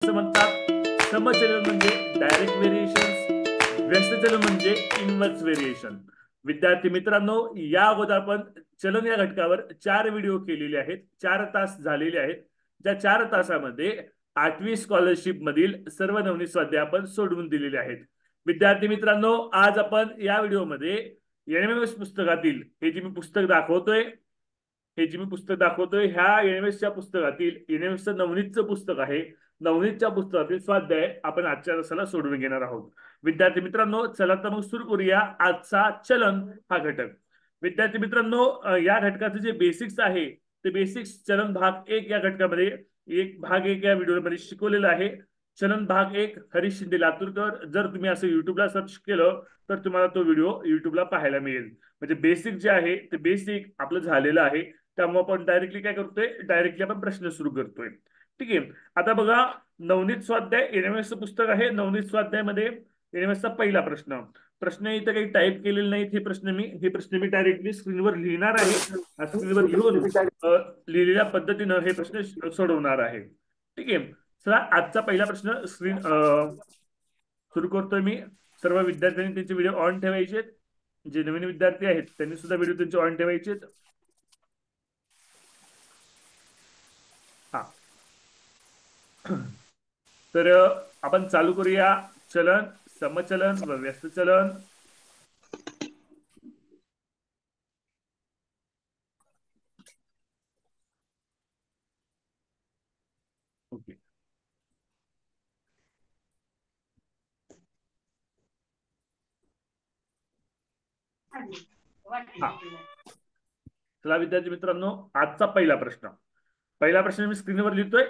असं म्हणतात समचलन म्हणजे डायरेक्ट व्हेरिएशन, व्यस्त चलन म्हणजे इनव्हर्स व्हेरिएशन. विद्यार्थी मित्रांनो, या अगोदर आपण चलन या घटकावर 4 व्हिडिओ केलेले आहेत, 4 तास झालेले आहेत. ज्या 4 तासामध्ये 8वी स्कॉलरशिप मधील सर्व नवनीत स्वाध्याय आपण सोडवून दिलेले आहेत. विद्यार्थी मित्रांनो, आज आपण या व्हिडिओमध्ये एनएमएस पुस्तकातील हे जे मी पुस्तक दाखवतोय ह्या एनएमएसच्या पुस्तकातील एनएमएसचं नवनीतचं पुस्तक आहे. नवनीतच्या पुस्तकातील स्वाध्याय आपण आजच्या तासाला सोडवून घेणार आहोत. विद्यार्थी मित्रांनो, चला तर मग सुरू करूया आजचा चलन हा घटक. विद्यार्थी मित्रांनो, या घटकाचे जे बेसिक्स आहे ते बेसिक्स चलन भाग 1 या घटकामध्ये भाग 1 या व्हिडिओमध्ये शिकवलेला आहे. चलन भाग 1 हरीश शिंदे लातूरकर. जर तुम्ही असं युट्यूबला सर्च केलं तर तुम्हाला तो व्हिडिओ युट्यूबला पाहायला मिळेल. म्हणजे बेसिक जे आहे ते बेसिक आपलं झालेलं आहे. त्यामुळे आपण डायरेक्टली काय करतोय, डायरेक्टली आपण प्रश्न सुरू करतोय. ठीक आहे. आता बघा, नवनीत स्वाध्याय एनएमएस पुस्तक आहे. नवनीत स्वाध्याय मध्ये एनएमएसचा पहिला प्रश्न. प्रश्न इथं काही टाईप केलेले नाहीत. हे प्रश्न मी डायरेक्टली स्क्रीनवर लिहिणार आहे. स्क्रीनवर लिहून लिहिलेल्या पद्धतीनं हे प्रश्न सोडवणार आहे. ठीक आहे. चला, आजचा पहिला प्रश्न सुरू करतोय मी. सर्व विद्यार्थ्यांनी त्यांचे व्हिडिओ ऑन ठेवायचे. जे नवीन विद्यार्थी आहेत त्यांनी सुद्धा व्हिडिओ त्यांचे ऑन ठेवायचे. हा, तर आपण चालू करूया. चलन, समचलन व व्यस्त चलन. ओके. हा, चला विद्यार्थी मित्रांनो, आजचा पहिला प्रश्न मी स्क्रीनवर लिहितोय.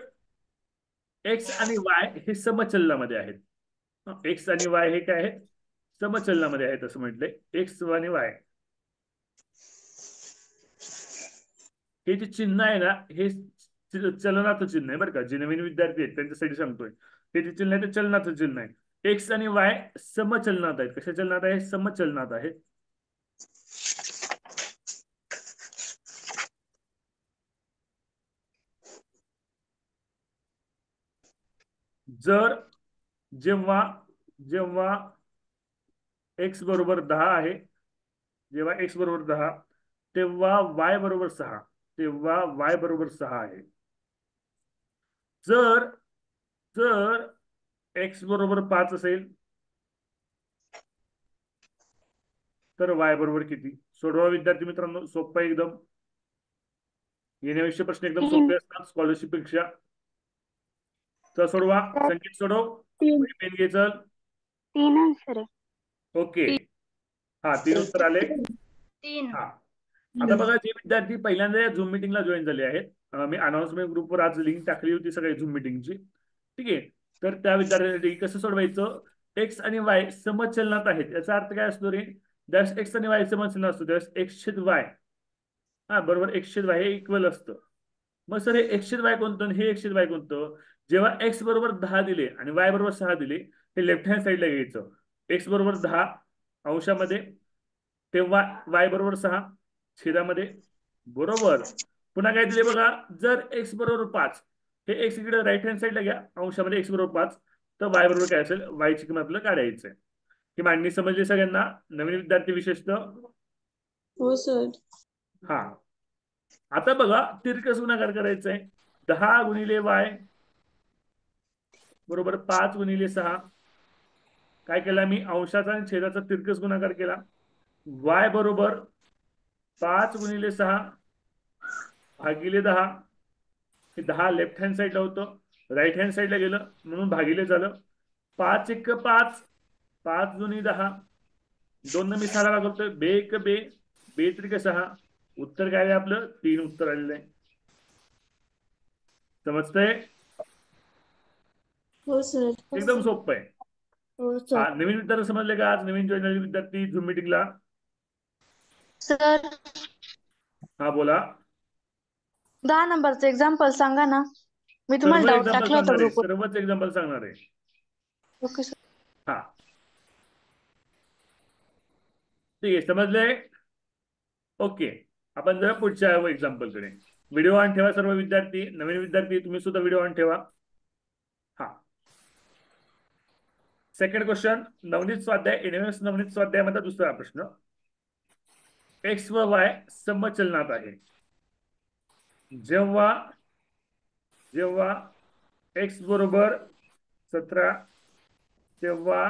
एक्स आणि वाय हे समचलनामध्ये आहेत. एक्स आणि वाय हे काय आहेत, समचलनामध्ये आहेत असं म्हटलंय. एक्स आणि वाय हे जे चिन्ह आहे ना, हे चलनाचं चिन्ह आहे बरं का. जे नवीन विद्यार्थी आहेत त्यांच्यासाठी सांगतोय. हे जे चिन्ह आहे ते चलनाचं चिन्ह आहे. एक्स आणि वाय समचलनात आहेत. कशा चलनात आहे, समचलनात आहेत. जर जेव्हा जेव्हा एक्स बरोबर 10 आहे, जेव्हा एक्स बरोबर 10 तेव्हा वाय बरोबर 6 आहे. जर जर एक्स बरोबर 5 असेल तर वाय बरोबर किती. सोडवा विद्यार्थी मित्रांनो, सोपं एकदम. येण्याविषयी प्रश्न एकदम सोपे असतात स्कॉलरशिप पेक्षा. तर सोडवा, संकेत सोडव. पेन घे चल. 3 आन्सर आहे. ओके. हा, 3 उत्तर आले. 3. हा, आता बघा, जे विद्यार्थी पहिल्यांदा या झूम मिटिंगला जॉईन झाले आहेत, मी अनाउन्समेंट ग्रुपवर आज लिंक टाकली होती सगळ्या झूम मिटिंगची. ठीक आहे. तर त्या विद्यार्थ्यांसाठी कसं सोडवायचं, एक्स आणि वाय समचलनात आहेत याचा अर्थ काय असतो रे, ज्यावेळेस एक्स आणि वाय समचलनात असतो त्यावेळेस एक्स छेद वाय, हा बरोबर, एक्स छेद वाय हे इक्वल असतं. मग सर हे एक्स छेद वाय कोणतं आणि हे एक्स छेद वाय कोणतं. जेव्हा एक्स बरोबर 10 दिले आणि वाय बरोबर 6 दिले, हे लेफ्ट हँड साईडला घ्यायचं. एक्स बरोबर 10 अंशामध्ये, तेव्हा वाय बरोबर 6 छेदामध्ये, बरोबर. पुन्हा काय दिले बघा, जर एक्स बरोबर 5, हे एक्स इकडे राईट हँड साईडला घ्या, अंशामध्ये एक्स बरोबर 5, तर वाय बरोबर काय असेल, वायची किंमत आपल्याला काढायची आहे. ही मांडणी समजली सगळ्यांना, नवीन विद्यार्थी विशेषतः. हो सर. हा, आता बघा, तिरकस गुणाकार करायचा आहे. 10 गुणिले वाय बरोबर 5 गुणिले 6. काय केला मी, अंशाचा आणि छेदाचा तिरकस गुणाकार केला. वाय बरोबर 5 गुणिले 6 भागिले 10. हे 10 लेफ्ट हँड साईडला होतं, राईट हँड साईडला गेलं म्हणून भागिले झालं. 5 1 5, 5 दुनी 10, 2 मी 6 भागवतोय, बे 1 बे, बे 3 6. उत्तर काय आहे आपलं, 3 उत्तर आलेलं आहे. समजतंय. हो सर. एकदम सोपं आहे. हो हा, सर. नवीन विद्यार्थी समजले का, आज नवीन जॉईन झालेले विद्यार्थी झूम मिटिंगला. सर, हा बोला. 10 नंबरचं एक्झाम्पल सांगा ना, मी तुम्हाला सर्व डाऊट एक्झाम्पल टाकला होता सांगणार आहे, ग्रुपवर. सर्वच एक्झाम्पल सांगणार आहे. Okay sir. हा, ठीक आहे, समजले. ओके, आपण जरा पुढच्या एक्झाम्पल कडे. व्हिडिओ ऑन ठेवा सर्व विद्यार्थी. नवीन विद्यार्थी तुम्ही सुद्धा व्हिडिओ ऑन ठेवा. हा, सेकंड क्वेश्चन, नवनीत स्वाध्याय एनएमएस नवनीत स्वाध्यायामधला दुसरा प्रश्न. एक्स व वाय समचलनात आहे. जेव्हा जेव्हा एक्स बरोबर 17 तेव्हा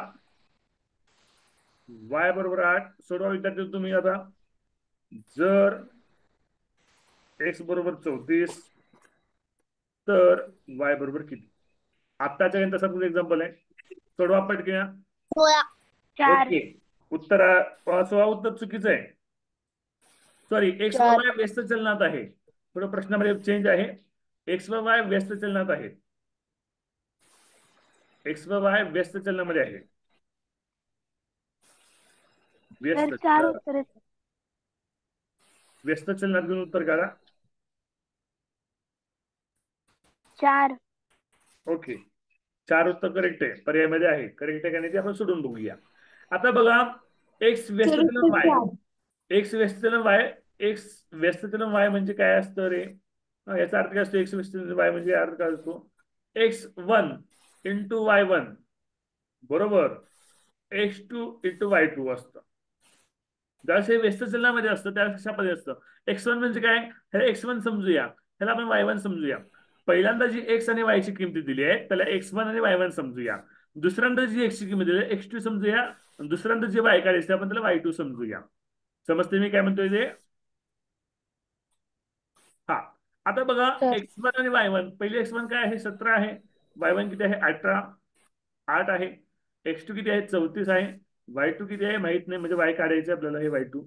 वाय बरोबर 8. सोडवा विद्यार्थी तुम्ही आता. जर एक्स बरोबर 34 तर वाय बरोबर किती. आत्ताच्या तसा तुझं एक्झाम्पल आहे. सोडवा पटकन. 4. ओके, उत्तर चुकीचं आहे. सॉरी, एक्स व 4. वाय व्यस्त चलनात आहे. थोडं प्रश्नामध्ये चेंज आहे. एक्स व वाय व्यस्त चलनात आहे. एक्स व वाय व्यस्त चलनामध्ये आहे. व्यस्त 4 उत्तर आहेत. व्यस्त चलनात घेऊन उत्तर काढा. 4. ओके, 4 उत्तर करेक्ट आहे. पर्यायामध्ये आहे. करेक्ट आहे का नाही ते आपण सोडून बघूया. आता बघा, एक्स व्यस्त चलन वाय. एक्स व्यस्त चलन वाय. एक्स व्यस्त चलन वाय म्हणजे काय असतं रे. याचा अर्थ काय असतो. एक्स व्यस्त चलन वाय म्हणजे अर्थ काय असतो. x1 इंटू y1 बरोबर x2 इंटू y2 असतं. ज्यावेळेस हे व्यस्त चलनामध्ये असतं त्यावेळेस कशा पद्धती असतं. x1 म्हणजे काय, हे x1 समजूया, ह्याला आपण y1 समजूया. पहिल्यांदा जी x आणि y ची किमती दिली आहे त्याला x1 आणि y1 समजूया. दुसऱ्यांदा जी x ची किंमत दिली आहे x2 समजूया. दुसऱ्यांदा जे y काढायचं आपण त्याला y2 समजूया. समजते मी काय म्हणतोय ते. हा, आता बघा x1 आणि y1. पहिले x1 काय आहे 17 आहे. y1 किती आहे 18 8 आहे. x2 किती आहे 34 आहे. y2 किती आहे माहित नाही, म्हणजे y काढायचे आपल्याला हे y2.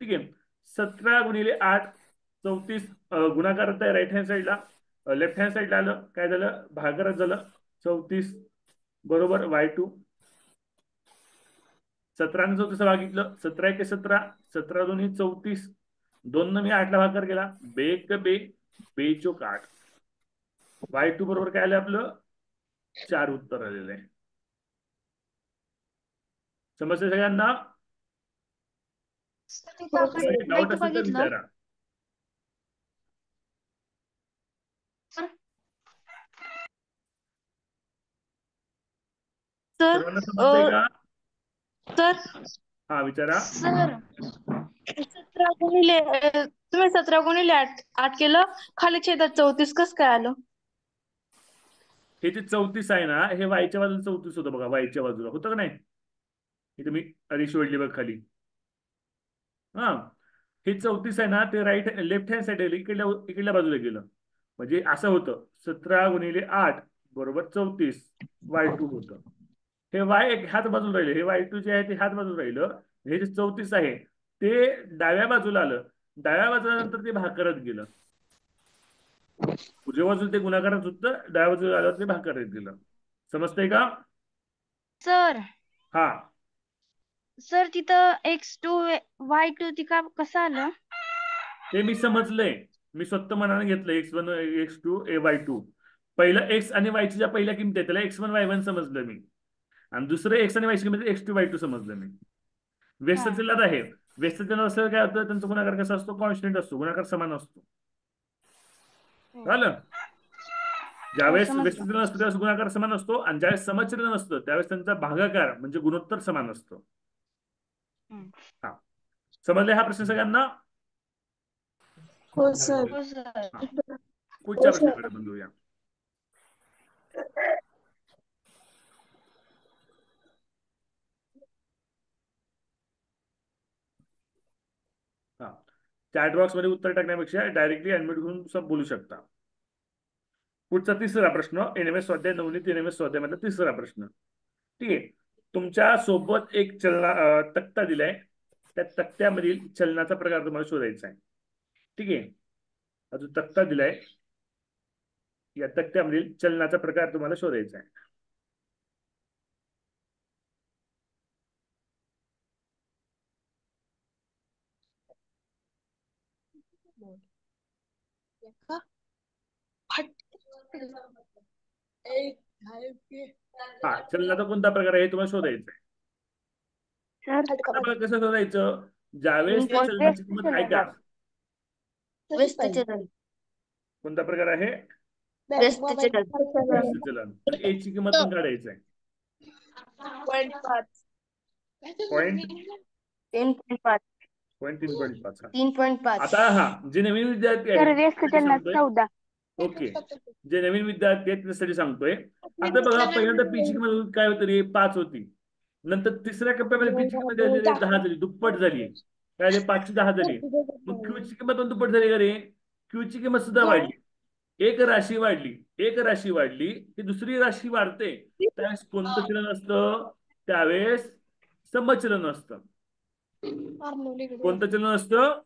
ठीक आहे, 17 गुणिले 8 34. गुणाकार आहे राईट हँड साईडला. लेफ्ट हँड साईडला आलं काय झालं भागाकार झालं. 34 बरोबर y2. 17 ने 34 भागितलं. 17 1 17. 17 2 34. 2 मी 8 ला भागाकार केला. बे एक बे, बे चोक 8. y2 बरोबर काय आलं आपलं 4 उत्तर आलेलं आहे. समजते सगळ्यांना. डाऊट असेल तर विचारा. सर्वांना समजतंय का. सर हा विचारा. सर 17 गुणिले तुम्ही 17 गुणिले 8 केलं, खाली छेदात 34 कसं काय आलं. हे जे 34 आहे ना हे वायच्या बाजूला 34 होतं बघा. वायच्या बाजूला होतं का नाही. हे तुम्ही रेषी ओढली बघ खाली. हा, हे 34 आहे ना ते राईट लेफ्ट हँड साईड इकडल्या बाजूला गेलं. म्हणजे असं होतं 17 गुणिले 8 बरोबर 34 y2 होतं. हे वाय एक हात बाजूला राहिलं. हे y2 जे आहे ते हात बाजूला राहिलं. हे जे 34 आहे ते डाव्या बाजूला आलं. डाव्या बाजूला नंतर ते भाग करत गेलं. उजव्या बाजूला ते गुणाकारात होतं, डाव्या बाजूला आल्यावर ते भाग करत गेलं. समजतंय का. सर हा, सर तिथं x2 y2 ती का कसं आलं. ते मी समजलंय. मी स्वतः मनाने घेतलं x1 x2 y2. पहिलं x आणि y च्या पहिल्या किमती आहे त्याला x1 y1 समजलं मी. आणि दुसरं x आणि y ची किंमत x2 y2 समजलं मी. व्यस्त चलनात आहे. व्यस्त चलनात असं काय होतं त्यांचा गुणाकार कसा असतो कॉन्स्टंट असतो. गुणाकार समान असतो. कळलं. ज्यावेळेस व्यस्त चलन असतं त्यावेळेस गुणाकार समान असतो आणि ज्यावेळेस समचलन असतं त्यावेळेस त्यांचा भागाकार म्हणजे गुणोत्तर समान असतो. हा, समजले हा प्रश्न सगळ्यांना. हो सर. पुढच्या प्रश्नाकडे बघूया. हा, चॅट बॉक्स मध्ये उत्तर टाकण्यापेक्षा डायरेक्टली अॅडमिट करून बोलू शकता. पुढचा तिसरा प्रश्न एनएमएस स्वाध्याय नवनीत एनएमएस स्वाध्याय मधला तिसरा प्रश्न. ठीक आहे, तुमच्या सोबत एक तक्ता दिलाय. त्या तक्त्यामधील चलनाचा प्रकार तुम्हाला शोधायचा आहे. ठीक आहे, हा जो तक्ता दिलाय या तक्त्यामधील चलनाचा प्रकार तुम्हाला शोधायचा आहे. हा, चलनाचा कोणता प्रकार आहे हे तुम्हाला शोधायचा आहे. आता बघा कसं शोधायचं. ज्यावेळेस त्या चलनाची किंमत ऐका. कोणता प्रकार आहे व्यस्त चलन. तर ए ची किंमत पण काढायचं आहे. पॉईंट 3.5. 3.5. 3.5. आता हा जे नवीन विद्यार्थी आहेत सर व्यस्त त्यासाठी चलनात सांगतोय. 14. ओके, जे नवीन विद्यार्थी आहेत त्यासाठी सांगतोय. आता बघा पहिल्यांदा पीची किंमत काय होती रे, 5 होती. नंतर तिसऱ्या टप्प्यामध्ये पीची किंमत झाली रे 10 झाली, दुप्पट झाली. काय झाली, 5 ची 10 झाली. मग क्यूची किंमत पण दुप्पट झाली का रे? क्यूची किंमत सुद्धा वाढली. एक राशी वाढली, एक राशी वाढली की दुसरी राशी वाढते. त्यावेळेस कोणतं चलन असतं? त्यावेळेस समचलन असतं. कोणतं चलन असतं?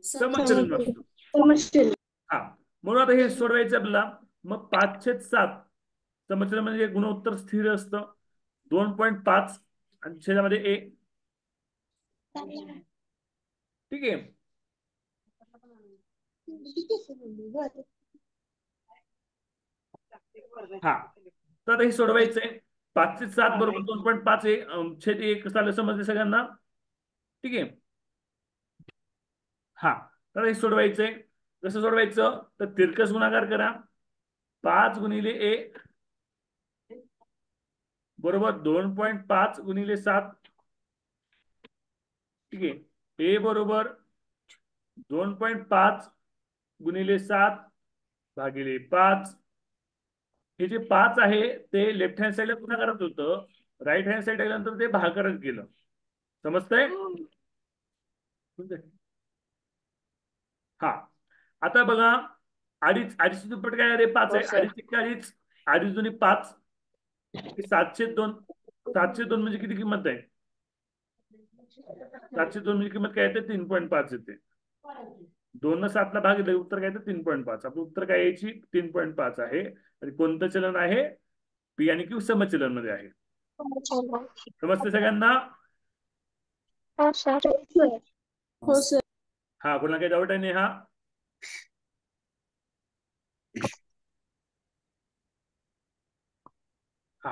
समचलन असतं. हा, म्हणून आता हे सोडवायचं आपल्याला. मग 5/7 समचलन म्हणजे गुणोत्तर स्थिर असतं. 2.5 आणि छेदामध्ये ए. ठीक आहे. हा, तर आता हे सोडवायचंय. 5/7 बरोबर 2.5 छेद 1 कसं आलं समजलं सगळ्यांना? ठीक आहे. हा, तर हे सोडवायचंय. कसं सोडवायचं? तर तिरकस गुणाकार करा. 5 गुणिले ए बरोबर 2.5 गुणिले 7. ठीक आहे. ए बरोबर 2.5 गुणिले 7 भागिले 5. हे जे 5 आहे ते लेफ्ट हँड साईडला गुणाकारात होतं, राईट हँड साईड नंतर ते भागाकारात गेलं. समजतंय? हा, आता बघा, अडीच अडीच दुप्पट काय रे? 5 आहे. अडीच एक अडीच, अडीच दोन्ही 5, 702. 702 म्हणजे किती किंमत आहे? 702 म्हणजे किंमत काय येते? 3.5 येते. 2 न 7 ला भागिले उत्तर काय येतं? 3.5. आपलं उत्तर काय यायची? 3.5 आहे. आणि कोणतं चलन आहे? पी आणि क्यू समचलन मध्ये आहे. समजते सगळ्यांना? हो सर. हा, कोणाला काही डाऊट आहे? नाही हा. हा,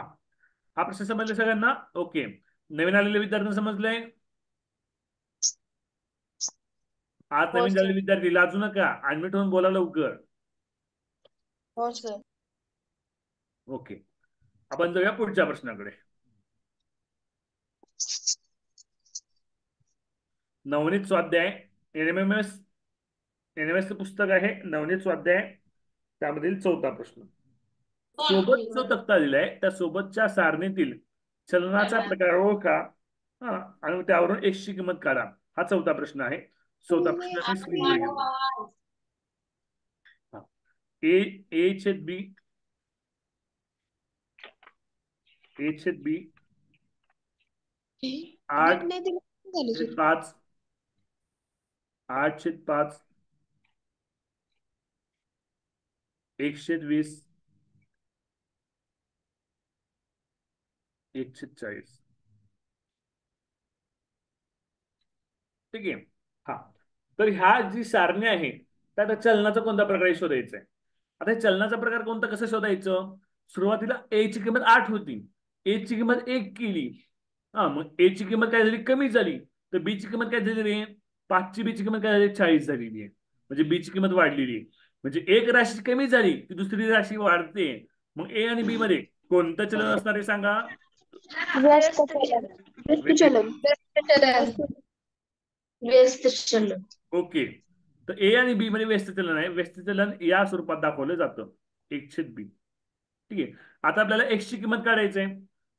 हा प्रश्न समजले सगळ्यांना? ओके, नवीन आलेले विद्यार्थी समजले? आज हो नवीन झालेले सर. विद्यार्थी लाजू नका, ऍडमिट होऊन बोला लवकर. हो सर. ओके, आपण जाऊया पुढच्या प्रश्नाकडे. नवनीत स्वाध्याय एनएमएमएस एनएमएस पुस्तक आहे नवनीत स्वाध्याय, त्यामधील 4था प्रश्न. सोबत जो तक्ता दिलाय त्या सोबतच्या सारणीतील चलनाचा प्रकार ओळखा. हा, आणि त्यावरून एक्सची किंमत काढा. हा 4था प्रश्न आहे. 4था प्रश्न मी स्क्रीनवर घेतो. ए ए छेद बी, ए छेद बी 8/5, 8/5, 1/20, 1/40. ठीक आहे. हा, तर ह्या जी सारणी आहे त्यात चलनाचा कोणत्या प्रकारे शोधायचा आहे? आता हे चलनाचा प्रकार कोणता, कसं शोधायचं? सुरुवातीला ए ची किंमत 8 होती, ए ची किंमत 1 केली. हा, मग ए ची किंमत काय झाली? कमी झाली. तर बी ची किंमत काय झाली रे? 5 ची बी ची किंमत काय झाली? 40 झालेली आहे. म्हणजे बी ची किंमत वाढलेली आहे. म्हणजे एक राशी कमी झाली की दुसरी राशी वाढते. मग ए आणि बी मध्ये कोणतं चलन असणार आहे सांगा? व्यस्त चलन. व्यस्त चलन. ओके, तर ए आणि बी मध्ये व्यस्त चलन आहे. व्यस्त चलन या स्वरूपात दाखवलं जातं, 1/b. ठीक आहे. आता आपल्याला एक्स ची किंमत काढायची आहे.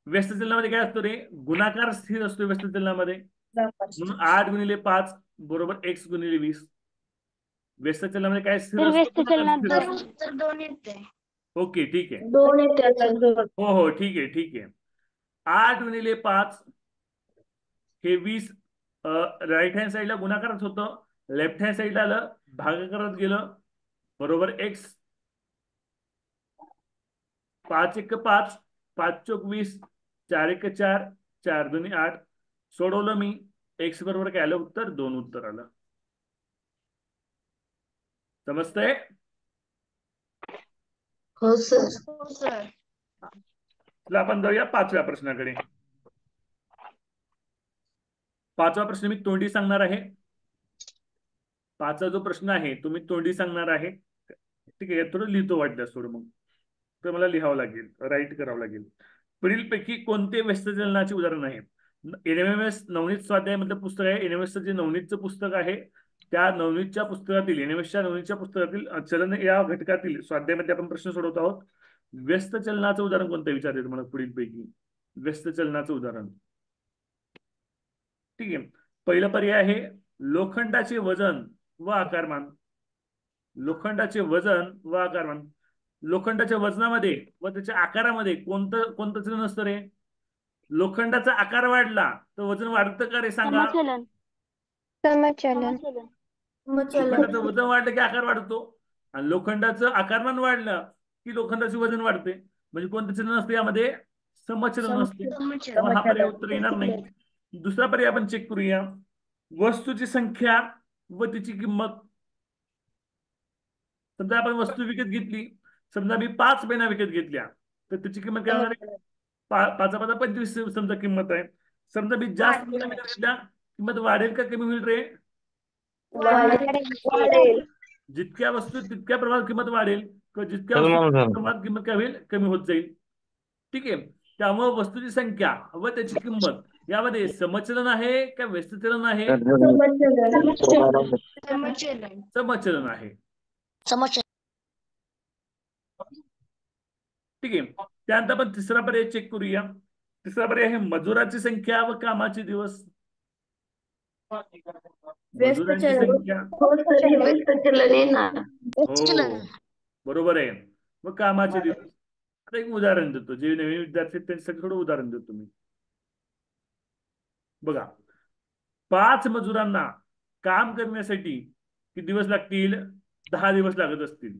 व्यस्त चलनामध्ये काय असतो रे? गुणाकार स्थिर असतो व्यस्त चलनामध्ये. म्हणून 8 गुणिले 5 बरोबर एक्स गुणिले 20. व्यस्त चलनामध्ये काय स्थिर तर असतो? व्यस्त गुणाकार चलनात स्थिर असतो. 2 येते. ओके, ठीक आहे. 2 येते. हो हो, ठीक आहे, ठीक आहे. 8 गुणिले 5 हे 20 राईट हँड साईडला गुणाकारात होतं, लेफ्ट हँड साईडला आलं भागाकारात गेलं. बरोबर एक्स. 5 × 1 = 5, 5 × 4 = 20, 4 × 4, 4 × 2 = 8. सोडवलं मी, एक्स बरोबर काय आलं उत्तर? 2 उत्तर आलं. समजतंय? हो सर. हो सर. चला आपण जाऊया 5व्या प्रश्नाकडे. 5वा प्रश्न मी तोंडी सांगणार आहे. 5वा जो प्रश्न आहे तो मी तोंडी सांगणार आहे. ठीक आहे, थोडं लिहितो वाटल्यास थोडं, मग तर मला लिहावं लागेल, राईट करावं लागेल. पुढीलपैकी कोणते व्यस्तचलनाचे उदाहरण आहे? एनएमएमएस नवनीत स्वाध्याय मधलं पुस्तक आहे. एनएमएसचं जे नवनीतचं पुस्तक आहे त्या नवनीतच्या पुस्तकातील एनएमएसच्या नवनीतच्या पुस्तकातील चलन या घटकातील स्वाध्यायामध्ये आपण प्रश्न सोडवत आहोत. व्यस्त चलनाचं उदाहरण कोणतं विचारते तुम्हाला पुढीलपैकी? व्यस्त चलनाचं उदाहरण. ठीक आहे. पहिला पर्याय आहे लोखंडाचे वजन व आकारमान. लोखंडाचे वजन व आकारमान. लोखंडाच्या वजनामध्ये व त्याच्या आकारामध्ये कोणतं कोणतं चलन असतं रे? लोखंडाचा आकार वाढला तर वजन वाढतं का रे सांगा? लोखंडाचं वजन वाढलं की आकार वाढतो आणि लोखंडाचं आकारमान वाढलं की लोखंडाचे वजन वाढते. म्हणजे कोणतं चलन असते यामध्ये? समचलन असते. त्यामुळे हा पर्याय उत्तर येणार नाही. दुसरा पर्याय आपण चेक करूया. वस्तूची संख्या व तिची किंमत. समजा आपण वस्तू विकत घेतली. समजा मी 5 पेना विकत घेतल्या तर त्याची किंमत काय होणार आहे? 5×5 = 25 समजा किंमत आहे. समजा मी जास्त पेना विकत घेतल्या किंमत वाढेल का कमी होईल रे? जितक्या वस्तू तितक्या प्रमाणात किंमत वाढेल किंवा जितक्या प्रमाणात किंमत काय होईल? कमी होत जाईल. ठीक आहे. त्यामुळे वस्तूची संख्या व त्याची किंमत यामध्ये समचलन आहे का व्यस्तचलन आहे? समचलन आहे. ठीक आहे. त्यानंतर आपण तिसरा पर्याय चेक करूया. तिसरा पर्याय आहे मजुराची संख्या व कामाचे दिवस. मजुरांची संख्या हो बरोबर आहे. व कामाचे दिवस. आता एक उदाहरण देतो. जे नवीन विद्यार्थी त्यांच्यासाठी थोडं उदाहरण देतो मी. बघा 5 मजुरांना काम करण्यासाठी किती दिवस लागतील? 10 दिवस लागत असतील.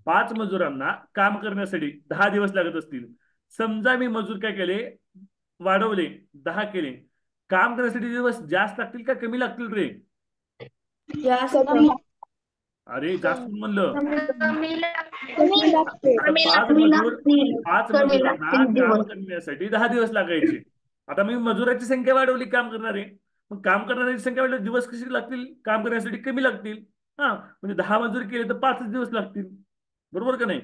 5 मजुरांना काम करण्यासाठी 10 दिवस लागत असतील. समजा मी मजूर काय केले? वाढवले, 10 केले. काम करण्यासाठी दिवस जास्त लागतील का कमी लागतील रे? अरे जास्त म्हणलं. 5 मजुरांना काम करण्यासाठी 10 दिवस लागायचे. आता मी मजुराची संख्या वाढवली काम करणारे. मग काम करणाऱ्यांची संख्या वाढवली दिवस कशी लागतील? काम करण्यासाठी कमी लागतील. हा म्हणजे 10 मजूर केले तर 5 दिवस लागतील. बरोबर का नाही?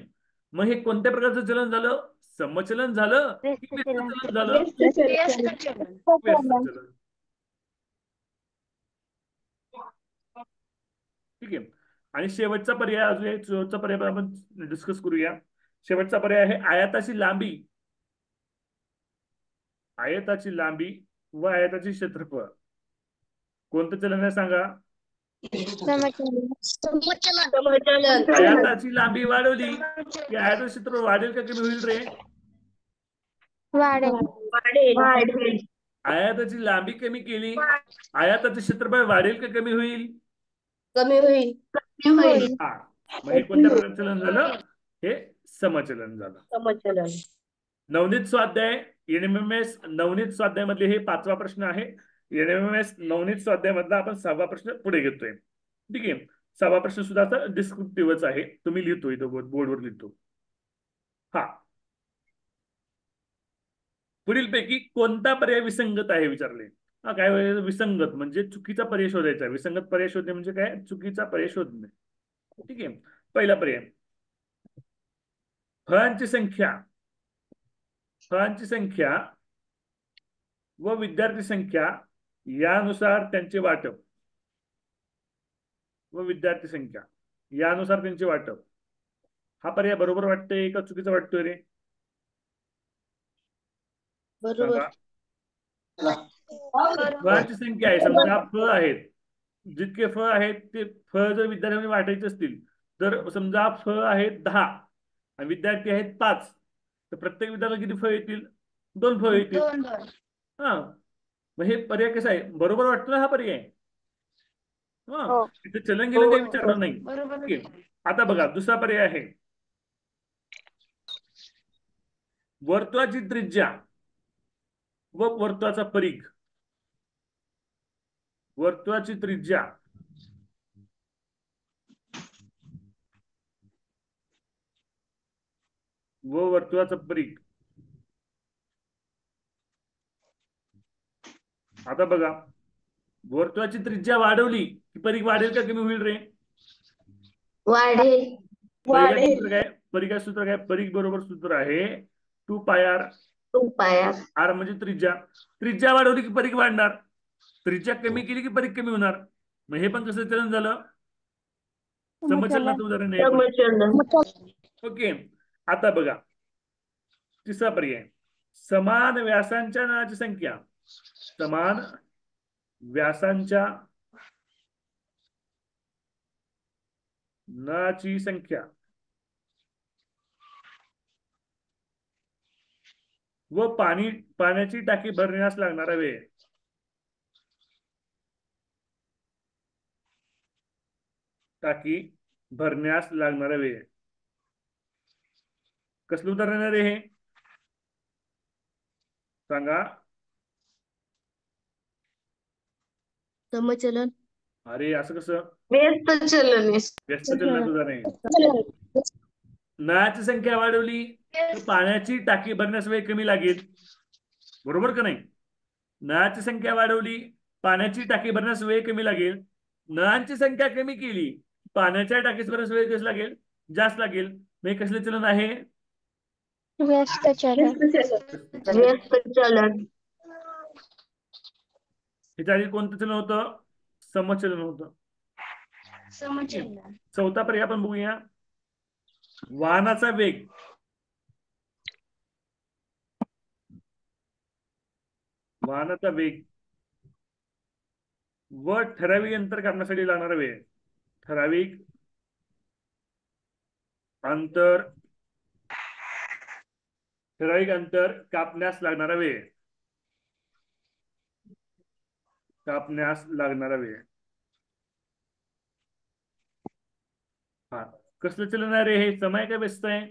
मग हे कोणत्या प्रकारचं चलन झालं? समचलन झालं की व्यस्तचलन झालं? व्यस्तचलन. ठीक आहे. आणि शेवटचा पर्याय अजून शेवटचा पर्याय आपण डिस्कस करूया. शेवटचा पर्याय आहे आयताची लांबी. आयताची लांबी व आयताचे क्षेत्रफळ. कोणतं चलन आहे सांगा? आयताची लांबी वाढवली की आयताचे क्षेत्रफळ वाढेल का कमी होईल रे? आयताची लांबी कमी केली आयताचे क्षेत्रफळ वाढेल का कमी होईल? कमी होईल. हा मग हे कोणत्या प्रकारचं चलन झालं? हे समचलन झालं. नवनीत स्वाध्याय एनएमएमएस नवनीत स्वाध्याय मधले हे 5वा प्रश्न आहे. एनएमएमएस नवनीत स्वाध्याय मधला आपण 6वा प्रश्न पुढे घेतोय. ठीक आहे. 6वा प्रश्न सुद्धा डिस्क्रिप्टिव्हच आहे. तुम्ही लिहितो इथं बोर्डवर लिहितो. हा पुढीलपैकी कोणता पर्याय विसंगत आहे विचारले. हा काय विसंगत म्हणजे चुकीचा पर्याय शोधायचा. विसंगत पर्याय शोधणे म्हणजे काय? चुकीचा पर्याय शोधणे. ठीक आहे. पहिला पर्याय फळांची संख्या व विद्यार्थी संख्या यानुसार त्यांचे वाटप. हा पर्याय बरोबर वाटतोय का चुकीचा वाटतोय रे? बरोबर. फळांची संख्या आहे. समजा फळ आहेत. जितके फळ आहेत ते फळ जर विद्यार्थ्यांनी वाटायचे असतील तर समजा फळ आहेत 10 आणि विद्यार्थी आहेत 5 तर प्रत्येक विद्यार्थ्याला किती फळ येतील? 2 फळ येतील. हा मग हे पर्याय कसा आहे? बरोबर वाटतो ना हा पर्याय? हा तिथे चलन गेलं काही विचारलं नाही. आता बघा दुसरा पर्याय आहे वर्तुळाची त्रिज्या व वर्तुळाचा परिघ. वर्तुळाची त्रिज्या व वर्तुळाचा परिघ. आता बघा वर्तुळाची त्रिज्या वाढवली की परिघ वाढेल का कमी होईल रे? वाढेल. परिघाचं सूत्र काय? परिघ बरोबर सूत्र आहे 2πr उपायात आर म्हणजे त्रिज्या. त्रिज्या वाढवली की परीघ वाढणार, त्रिज्या कमी केली की परीघ कमी होणार. मग हे पण कसं चलन झालं, समचलनाचं उदाहरण आहे. समचलन ओके. आता बघा तिसरा पर्याय, समान व्यासांच्या नळाची संख्या, समान व्यासांच्या नळाची संख्या व पाण्याची टाकी भरण्यास लागणारा वेळ. टाकी भरण्यास लागणारा वेळ. कसलं उदाहरण आहे रे हे, सांगा. समचलन अरे असं कसं, व्यस्त चलन व्यस्त चलनाचं उदाहरण आहे. नळाची संख्या वाढवली तर पाण्याची टाकी भरण्यास वेळ कमी लागेल, बरोबर का नाही. नळाची संख्या वाढवली, पाण्याची टाकी भरण्यास वेळ कमी लागेल. नळांची संख्या कमी केली, पाण्याच्या टाकीस भरण्यास वेळ कसं लागेल, जास्त लागेल. हे कसले चलन आहे, व्यस्त चलन. व्यस्त चलन ह्याच्या आधी कोणतं चलन होतं, समचलन होतं. समचलन. चौथा पर्याय आपण बघूया, वाहनाचा वेग. वाहनाचा वेग व ठराविक अंतर कापण्यासाठी लागणारा वेळ. ठराविक अंतर, ठराविक अंतर कापण्यास लागणारा वेळ. कापण्यास लागणारा वेळ. हा कसलं चलन आहे रे हे, समय का व्यस्त आहे.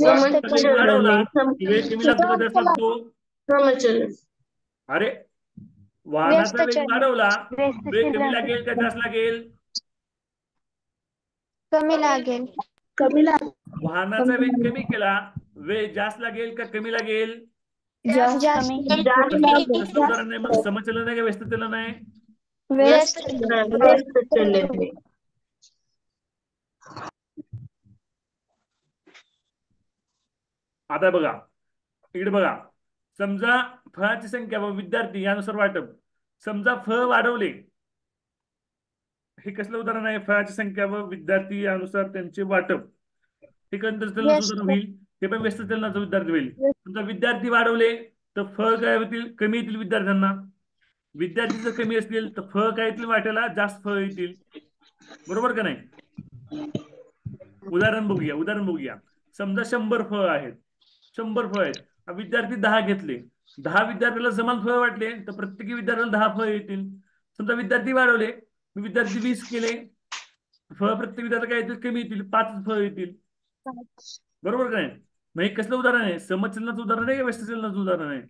वाहनाचा वेग वाढवला की वेळ कमी लागतो का जास्त लागतो. समचलन अरे वाहनाचा वेग वाढवला, वेग कमी लागेल का जास्त लागेल, कमी लागेल. वाहनाचा वेग कमी केला, वेग जास्त लागेल का कमी लागेल. जास्त. कसलं उदाहरण आहे मग, समचलन आहे का व्यस्त चलन आहे. व्यस्त. व्यस्त चलन आता बघा इकडे बघा, समजा फळाची संख्या व विद्यार्थी यानुसार वाटप. समजा फळ वाढवले, हे कसलं उदाहरण आहे, फळाची संख्या व विद्यार्थी यानुसार त्यांचे वाटप. हे कोणतं चलनाचं उदाहरण होईल, हे पण व्यस्त चलनाचं विद्यार्थी होईल. समजा विद्यार्थी वाढवले तर फळ काय होतील, कमी येतील विद्यार्थ्यांना. विद्यार्थी जर कमी असतील तर फळ काय येतील वाट्याला, जास्त फळ येतील, बरोबर का नाही. उदाहरण बघूया. समजा 100 फळ आहेत, 100 फळ आहेत, विद्यार्थी 10 घेतले, 10 विद्यार्थ्याला समान फळ वाटले तर प्रत्येकी विद्यार्थ्याला 10 फळ येतील. समजा विद्यार्थी वाढवले, विद्यार्थी 20 केले, फळ प्रत्येक विद्यार्थी काय येतील, कमी येतील, 5 फळ येतील, बरोबर का नाही. मग हे कसलं उदाहरण आहे, समचलनाचं उदाहरण आहे का व्यस्त चलनाचं उदाहरण आहे.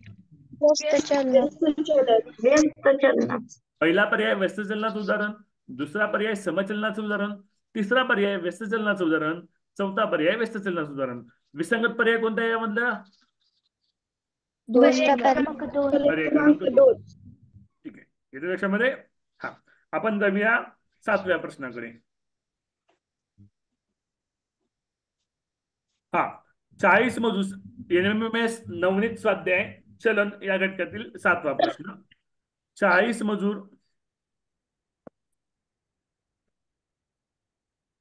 व्यस्त चलन पहिला पर्याय व्यस्त चलनाचं उदाहरण, दुसरा पर्याय समचलनाचं उदाहरण, तिसरा पर्याय व्यस्त चलनाचं उदाहरण, चौथा पर्याय व्यस्त चलनाचं उदाहरण. विसंगत पर्याय कोणता आहे यामधला, पर्याय क्रमांक 2. ठीक आहे, येत्या लक्षामध्ये. हा आपण जाऊया 7व्या प्रश्नाकडे. हा 40 मजूर एनएमएमएस नवनीत स्वाध्याय चलन या घटकातील 7वा प्रश्न. 40 मजूर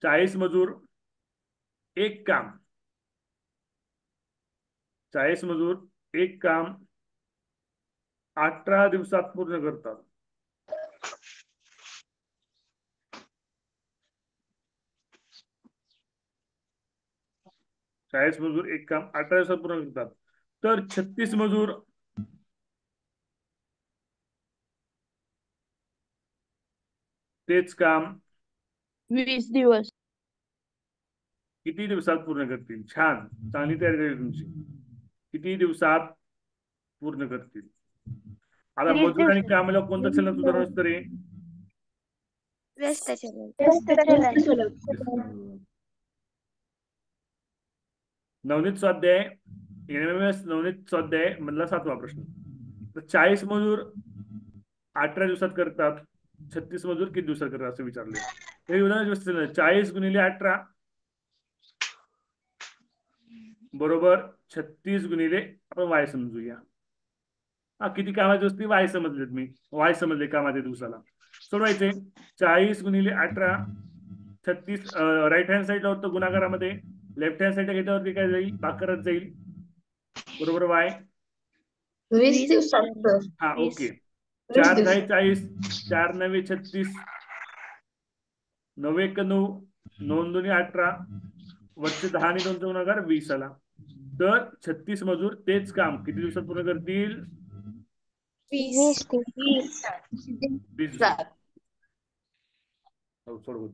40 मजूर एक काम, 40 मजूर एक काम 18 दिवसात पूर्ण करतात. चाळीस मजूर एक काम 18 दिवसात पूर्ण करतात. तर 36 मजूर तेच काम 20 दिवस. किती दिवसात पूर्ण करतील. छान, चांगली तयारी झाली तुमची. किती दिवसात पूर्ण करतील. आता मजूर आणि कामाला कोणतं चलन उदाहरण असतं रे, व्यस्त चलन. नवनीत स्वाध्याय एनएमएमएस नवनीत स्वाध्याय मधला 7वा प्रश्न. तर 40 मजूर 18 दिवसात करतात, 36 मजूर किती दिवसात करतात असं विचारले. हे उदाहरण व्यस्त चलन. 40 गुणिले 18 बरोबर 36 गुणिले आपण वाय समजूया. हा किती कामाची वस्ती वाय समजलेत मी. वाय समजले कामाच्या दिवसाला. सोडवायचे 40 गुणिले 18 36 राईट हँड साईडला होतं गुणाकारामध्ये. लेफ्ट हँड साईडला घेतल्यावरती काय जाईल भाग जाईल. बरोबर वाय 20 दिवसात सर. हा 20. ओके. 20 4 दिवसात. 40 4 9 36 9 1 9 9 2 18 वरचे 10 आणि 2 गुणाकार 20 आला. तर 36 मजूर तेच काम किती दिवसात पूर्ण करतील. 20 20 दिवसात. हो सोडवू.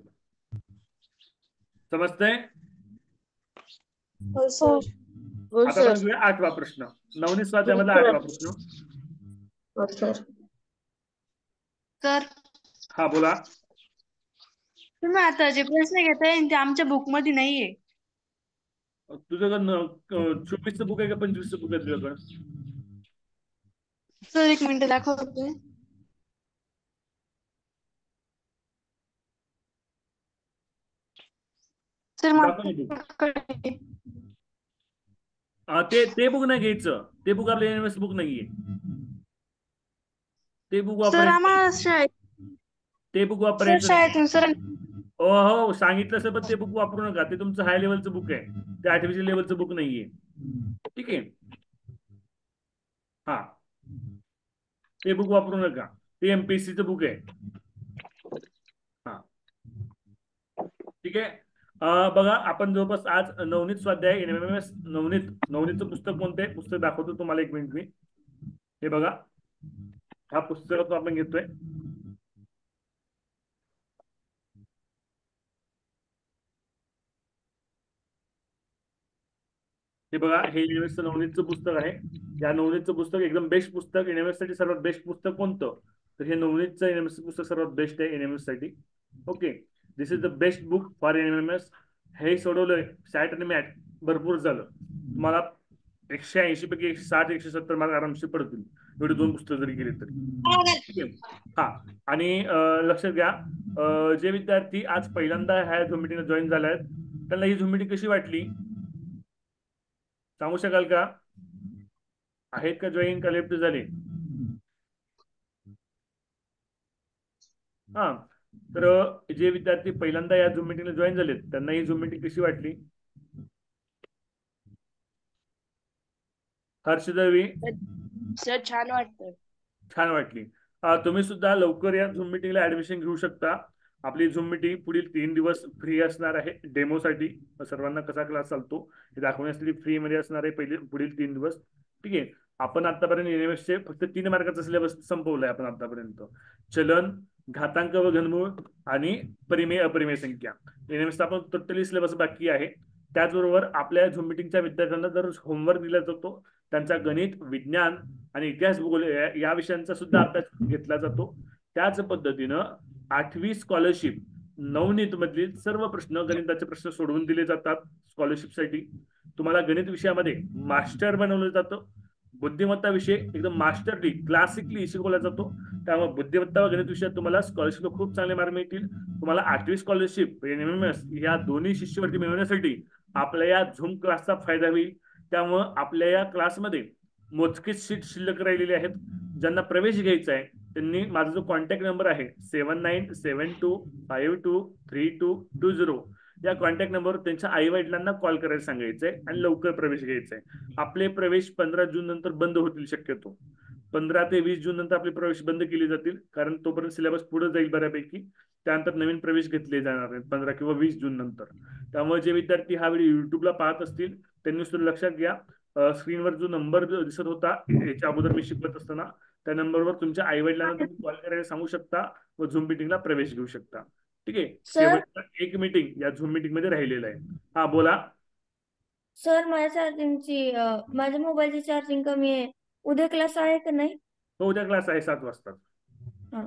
समजतंय. हो सर. हो आता सर. आपण घेऊया 8वा प्रश्न. नवनीत स्वाध्यायामधला 8वा प्रश्न. हो सर. सर हा बोला. तुम्ही आता जे प्रश्न घेताय ते आमच्या बुक मध्ये नाहीये. तुझ्याकडं 24चं बुक आहे का 25चं बुक आहे तुझ्याकडं. सर एक मिनिट दाखवते. सर दाखव ना बुक. माझ्याकडे ते बुक नाही घ्यायचं. ते बुक आपलं एनएमएस बुक नाहीये. ते बुक सर वापरायचं. आम्हाला ते बुक सर वापरायचं नाही. शाळेतून सर हो हो सांगितलं सर पण ते बुक वापरू नका. ते तुमचं हाय लेवलचं बुक आहे. ते आर्टिफिशियल लेवलचं बुक नाहीये. ठीक आहे. हा ते बुक वापरू नका. ते एमपीएससीचं बुक आहे. हा ठीक आहे. बघा आपण जवळपास आज नवनीत स्वाध्याय एनएमएमएस नवनीतचं पुस्तक कोणतं आहे. पुस्तक दाखवतो तुम्हाला 1 मिनिट मी. हे बघा हा पुस्तकातून आपण घेतोय. हे बघा हे एनएमएस नवनीतचं पुस्तक आहे. या नवनीतचं पुस्तक एकदम बेस्ट पुस्तक. एनएमएस साठी सर्वात बेस्ट पुस्तक कोणतं तर हे नवनीतचं एनएमएस पुस्तक सर्वात बेस्ट आहे एनएमएस साठी. Okay this is the best book for NMS. हे सोडवलंय सॅट आणि मॅट भरपूर झालं. तुम्हाला 180 पैकी 160 170 मार्क आरामशीर पडतील एवढी 2 पुस्तकं जरी गेली तरी. ठीक आहे. हा आणि लक्षात घ्या जे विद्यार्थी आज पहिल्यांदा ह्या झूम मीटिंगला जॉईन झाले आहेत त्यांना ही झूम मीटिंग कशी वाटली सांगू शकाल का. आहेत का जॉईन का लेफ्ट झाले. हा तर जे विद्यार्थी पहिल्यांदा या झूम मीटिंगला जॉईन झालेत त्यांना ही झूम मीटिंग कशी वाटली. हर्ष दळवी सर छान वाटतं. छान वाटली. तुम्ही सुद्धा लवकर या झूम मीटिंगला ऍडमिशन घेऊ शकता. आपली झूम मीटिंग पुढील 3 दिवस फ्री असणार आहे डेमोसाठी. सर्वांना कसा क्लास चालतो हे दाखवण्यासाठी फ्री मध्ये असणार आहे पुढील 3 दिवस. ठीक आहे. आपण आतापर्यंत एनएमएसचे फक्त 3 मार्काचा सिलेबस संपवलाय आपण आतापर्यंत. चलन घातांक व घनमूळ आणि परिमेय अपरिमेय संख्या एनएमएसचा आपण टोटली सिलेबस बाकी आहे. त्याचबरोबर आपल्या झूम मीटिंगच्या विद्यार्थ्यांना जर होमवर्क दिला जातो त्यांचा गणित विज्ञान आणि इतिहास भूगोल या विषयांचा सुद्धा अभ्यास घेतला जातो. त्याच पद्धतीनं 8वी स्कॉलरशिप नवनीत मधील सर्व प्रश्न गणिताचे प्रश्न सोडवून दिले जातात. स्कॉलरशिपसाठी तुम्हाला गणित विषयामध्ये मास्टर बनवलं जातं. बुद्धिमत्ता विषय एकदम मास्टरली क्लासिकली शिकवला जातो. त्यामुळे बुद्धिमत्ता व गणित विषयात तुम्हाला स्कॉलरशिपला खूप चांगले मार्क मिळतील. तुम्हाला 8वी स्कॉलरशिप एनएमएमएस या दोन्ही शिष्यवृत्ती मिळवण्यासाठी आपल्या या झूम क्लासचा फायदा होईल. त्यामुळं आपल्या या क्लासमध्ये मोजकेच सीट शिल्लक राहिलेले आहेत. ज्यांना प्रवेश घ्यायचा आहे त्यांनी माझा जो कॉन्टॅक्ट नंबर आहे 7972523220 या कॉन्टॅक्ट नंबरवर त्यांच्या आई वडिलांना कॉल करायला सांगायचंय आणि लवकर प्रवेश घ्यायचा आहे. आपले प्रवेश 15 जून नंतर बंद होतील शक्यतो. 15 ते 20 जून नंतर आपले प्रवेश बंद केले जातील कारण तोपर्यंत सिलेबस पुढे जाईल बऱ्यापैकी. त्यानंतर नवीन प्रवेश घेतले जाणार आहेत 15 किंवा 20 जून नंतर. त्यामुळे जे विद्यार्थी हा व्हिडिओ युट्यूबला पाहत असतील त्यांनी सुद्धा लक्षात घ्या स्क्रीनवर जो नंबर दिसत होता याच्या अगोदर मी शिकवत असताना त्या नंबरवर तुमच्या आई वडिलांना तुम्ही कॉल करायला सांगू शकता व झूम मीटिंगला प्रवेश घेऊ शकता. ठीक आहे. शेवटचा एक मीटिंग या झूम मीटिंग मध्ये राहिलेलं आहे. हा बोला. सर माझ्या मोबाईलची चार्जिंग कमी आहे. उद्या क्लास आहे का नाही. हो उद्या क्लास आहे 7 वाजता. हा.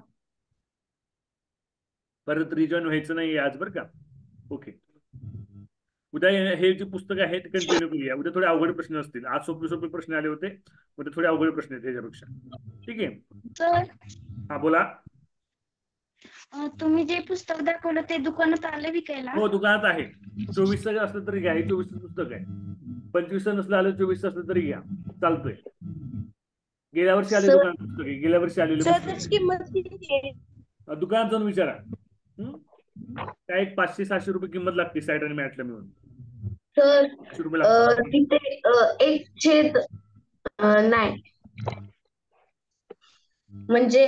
परत रिजॉईन व्हायचं नाही आज बरं का. ओके उद्या हे जे पुस्तक आहे ते कंटिन्यू करूया. उद्या थोडे अवघड प्रश्न असतील. आज सोपे प्रश्न आले होते उद्या थोडे अवघड प्रश्न आहेत ह्याच्यापेक्षा. ठीक आहे. सर हा बोला. तुम्ही जे पुस्तक दाखवलं ते दुकानात आलं विकायला. हो दुकानात आहे. 24 असलं तरी घ्या. हे 24 पुस्तक आहे. 25 नसलं आलं 24 असलं तरी घ्या, चालतोय. गेल्या वर्षी आले सर दुकानात पुस्तके, गेल्या वर्षी आलेले सर पुस्तके त्याची किंमत किती आहे? दुकानात जाऊन विचारा. काय एक 500-600 रुपये किंमत लागते साईड आणि मॅटला मिळून. सर 500 रुपये लागतात. तिथे एक छेद नाही म्हणजे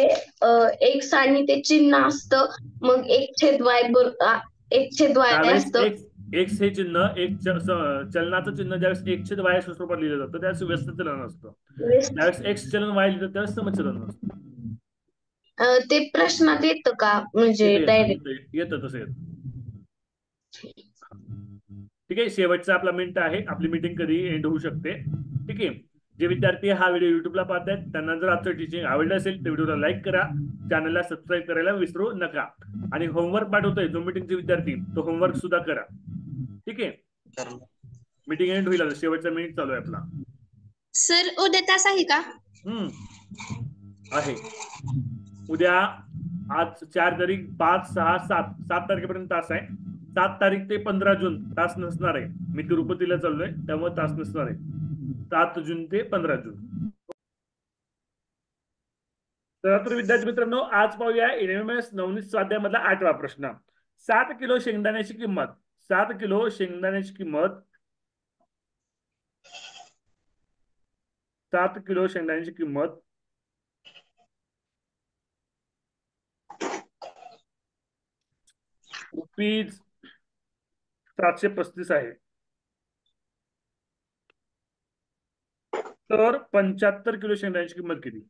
एक्स आणि ते चिन्ह असतं, मग एक छेद वाय त्यावेळेस असतं. एक्स हे चिन्ह एक चलनाचं चिन्ह ज्यावेळेस एक छेद वाय स्वरूपात लिहिलं जातं त्यावेळेस व्यस्त चलन असतं. त्यावेळेस एक्स चलन वाय लिहिलं त्यावेळेस समचलन असतं. ते प्रश्नात येतं का म्हणजे डायरेक्ट? येतं तसं येतं. ठीक आहे, शेवटचा आपला मिनिट आहे. आपली मीटिंग कधी एंड होऊ शकते. ठीक आहे, जे विद्यार्थी हा व्हिडिओ युट्यूबला पाहत आहेत त्यांना जर आजचं टीचिंग आवडलं असेल तर व्हिडिओला लाईक करा, चॅनलला सबस्क्राईब करायला विसरू नका. आणि होमवर्क पाठवतोय जो मीटिंगचे विद्यार्थी तो होमवर्क सुद्धा करा. ठीक आहे, मीटिंग एंड होईल. शेवटचा मिनिट चालू आहे आपला. सर उद्या तास आहे का? आहे उद्या. आज 4 तारीख, 5, 6, 7 तारखेपर्यंत तास आहे. 7 तारीख ते 15 जून तास नसणार आहे. मी तिरुपतीला चाललोय त्यामुळे तास नसणार आहे. 7 जून ते 15 जून. तर विद्यार्थी मित्रांनो, आज पाहूया एनएमएस नवनीत स्वाध्यायामधला 8वा प्रश्न. 7 किलो शेंगदाण्याची किंमत 7 किलो शेंगदाण्याची किंमत 7 किलो शेंगदाण्याची किंमत रुपीज 735 आहे. तर 75 किलो शेंगदाण्याची किंमत किती?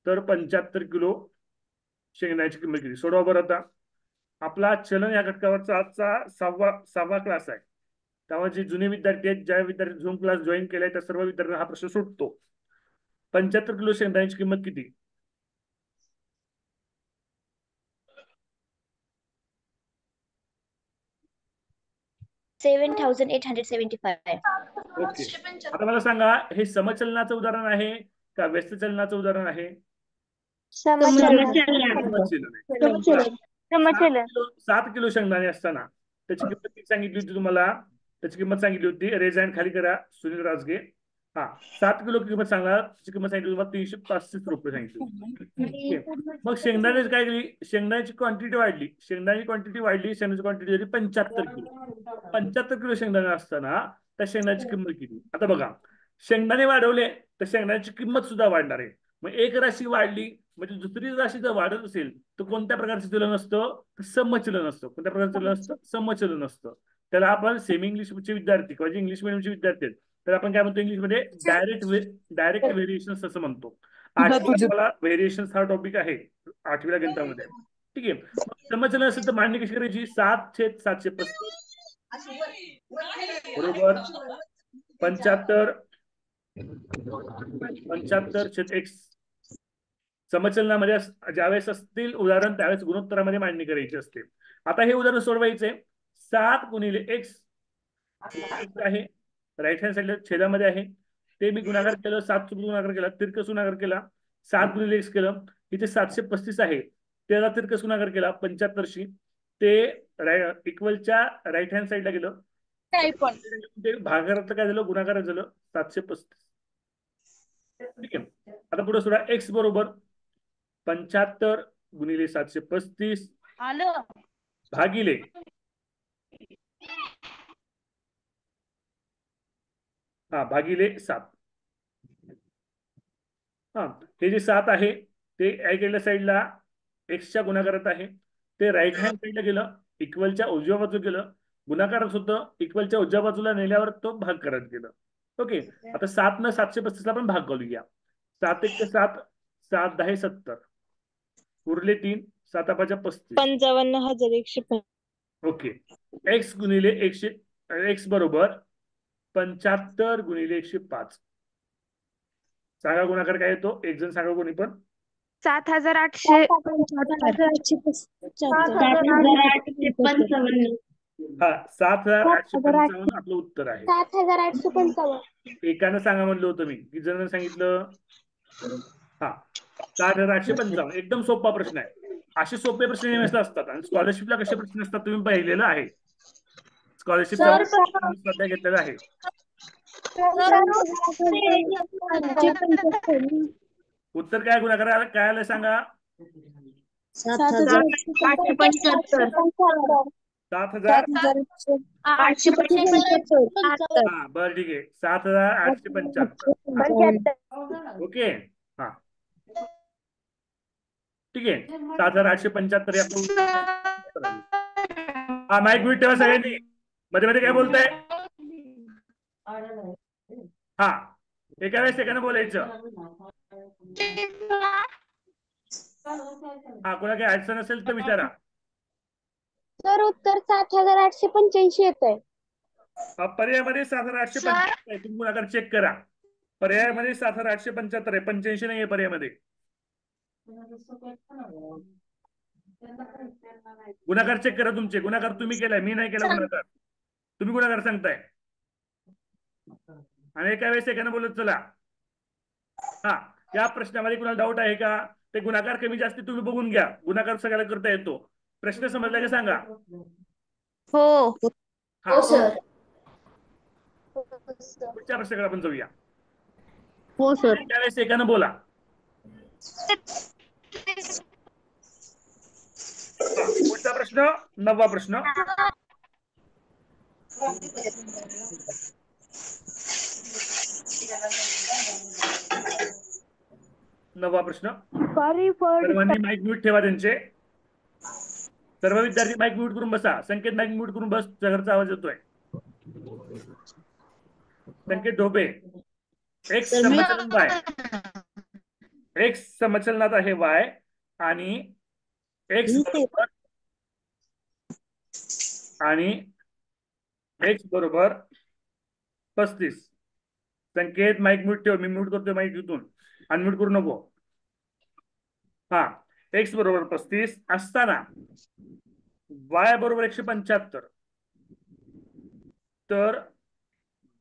तर 75 किलो शेंगदाण्याची किंमत किती? सोडवा बरं. आता आपला चलन या घटकावरचा आजचा 6वा क्लास आहे. त्यामुळे जे जुने विद्यार्थी आहेत, ज्या विद्यार्थी झूम क्लास जॉईन केलाय त्या सर्व विद्यार्थ्यांना हा प्रश्न सुटतो. 75 किलो शेंगदाण्याची किंमत किती? 7,875. ओके, आता मला सांगा हे समचलनाचं उदाहरण आहे का व्यस्त चलनाचं उदाहरण आहे? समचलन. 7 किलो शेंगदाणे असताना त्याची किंमत किती सांगितली होती तुम्हाला? त्याची किंमत सांगितली होती, रेज हँड खाली करा सुनील राजगे. 7 किलो किंमत सांगा. त्याची किंमत सांगितली तुम्हाला 335 रुपये सांगितली. मग शेंगदाण्याची काय केली? शेंगदाण्याची क्वांटिटी वाढली. शेंगदाण्याची क्वांटिटी झाली 75 किलो. 75 किलो शेंगदाणे असताना त्या शेंगदाण्याची किंमत किती? आता बघा, शेंगदाणे वाढवले तर शेंगदाण्याची किंमत सुद्धा वाढणार आहे. मग एक राशी वाढली म्हणजे दुसरी राशी जर वाढत असेल तर कोणत्या प्रकारचं चलन असतं? समचलन असतं. कोणत्या प्रकारचं चलन असतं? समचलन असतं. त्याला आपण सेमी इंग्लिशचे विद्यार्थी किंवा जे इंग्लिश मिडियमचे विद्यार्थी आहेत तर आपण काय म्हणतो इंग्लिशमध्ये डायरेक्ट व्हेरिएशन असं म्हणतो. 8वीला व्हेरिएशन हा टॉपिक आहे 8वीला गणितामध्ये. ठीक आहे, समचलन असेल तर मांडणी कशी करायची? 7/735 बरोबर 75/x. समचलनामध्ये ज्यावेळेस असतील उदाहरण त्यावेळेस गुणोत्तरामध्ये मांडणी करायची असते. आता हे उदाहरण सोडवायचंय. 7 गुणिले x आहे, राईट हँड साईडला छेदामध्ये आहे. ते मी गुणाकार केलं, 7 सोबत गुणाकार केला, तिरकस गुणाकार केला. 7 गुणिले x केलं, इथे 735 आहे, त्याला तिरकस गुणाकार केला 75शी. ते इक्वलच्या राईट हँड साईडला गेलं. भागाकारातलं काय झालं? गुणाकार झालं 735. ठीक आहे, आता पुढे सोडा. x बरोबर 75 गुणिले 735 भागिले भागिले 7. हे जे 7 आहे ते ऐकलेल्या साईडला एक्सच्या गुणाकारात आहे. ते राईट हँड साईडला गेलं, इक्वलच्या उजव्या बाजूला गेलं. गुणाकारच होतं, इक्वलच्या उजव्या बाजूला नेल्यावर तो भाग करत गेलं. ओके, आता 7 न 735 ला आपण भाग घालूया. 7 1 7, 7 10 70, उरले 3, 7 5 35, 55,105. ओके. एक्स गुणिले 100, एक्स बरोबर 75 गुणिले 105. सांगा गुणाकार काय येतो? एक जण सांगा कोणी पण. 7,855. 7,855 आपलं उत्तर आहे. 7,855. एकानं सांगा म्हणलं होतं मी, किती जणांना सांगितलं? 7,855. एकदम सोपा प्रश्न आहे. असे सोपे प्रश्न नेहमी असतात आणि स्कॉलरशिपला कसे प्रश्न असतात तुम्ही पाहिलेलं आहे. स्कॉलरशिपचा घेतलेला आहे. उत्तर काय गुणाकार आलं काय आलं सांगा. 7,875. 7,000. 875. हा बरं ठीक आहे 7,875. ओके हा ठीक आहे 7,875 आपण. हा माईक म्यूट ठेवा सगळ्यांनी. मध्ये मध्ये काय बोलताय. हा एका वेळेस एकानं बोलायचं. हा कोणा काही अडचण असेल तर विचारा. सर उत्तर 7,885 येत आहे. पर्यायामध्ये 7,875 आहे. तुम्ही गुणाकार चेक करा. पर्यायामध्ये 7,875 आहे. 85 नाही आहे पर्यायामध्ये. गुणाकार चेक करा तुमचे. गुणाकार तुम्ही केलाय मी नाही केला गुणाकार. तुम्ही गुणाकार सांगताय आणि एका वेळेस एकानं बोलत चला. हा या प्रश्नामध्ये कुणाला डाऊट आहे का. ते गुणाकार कमी जास्त तुम्ही बघून घ्या. गुणाकार सगळ्याला करता येतो. प्रश्न समजला का सांगा. हो हा सर. पुढच्या प्रश्नाकडे आपण जाऊया. हो सर. एका वेळेस एकानं बोला. पुढचा प्रश्न 9वा प्रश्न. नववा प्रश्न. सर्वांनी माईक म्यूट ठेवा त्यांचे. सर्व विद्यार्थी माईक म्यूट करून बसा. संकेत माईक म्यूट करून बस. घरचा आवाज येतोय. संकेत ढोबे. एक्स समचलन वाय. एक्स समचलनात आहे वाय आणि एक्स बरोबर 35. संकेत माईक म्यूट ठेव. मी म्यूट करतोय माईक इथून. अनम्यूट करू नको. हा एक्स बरोबर 35 असताना वाय बरोबर 175 तर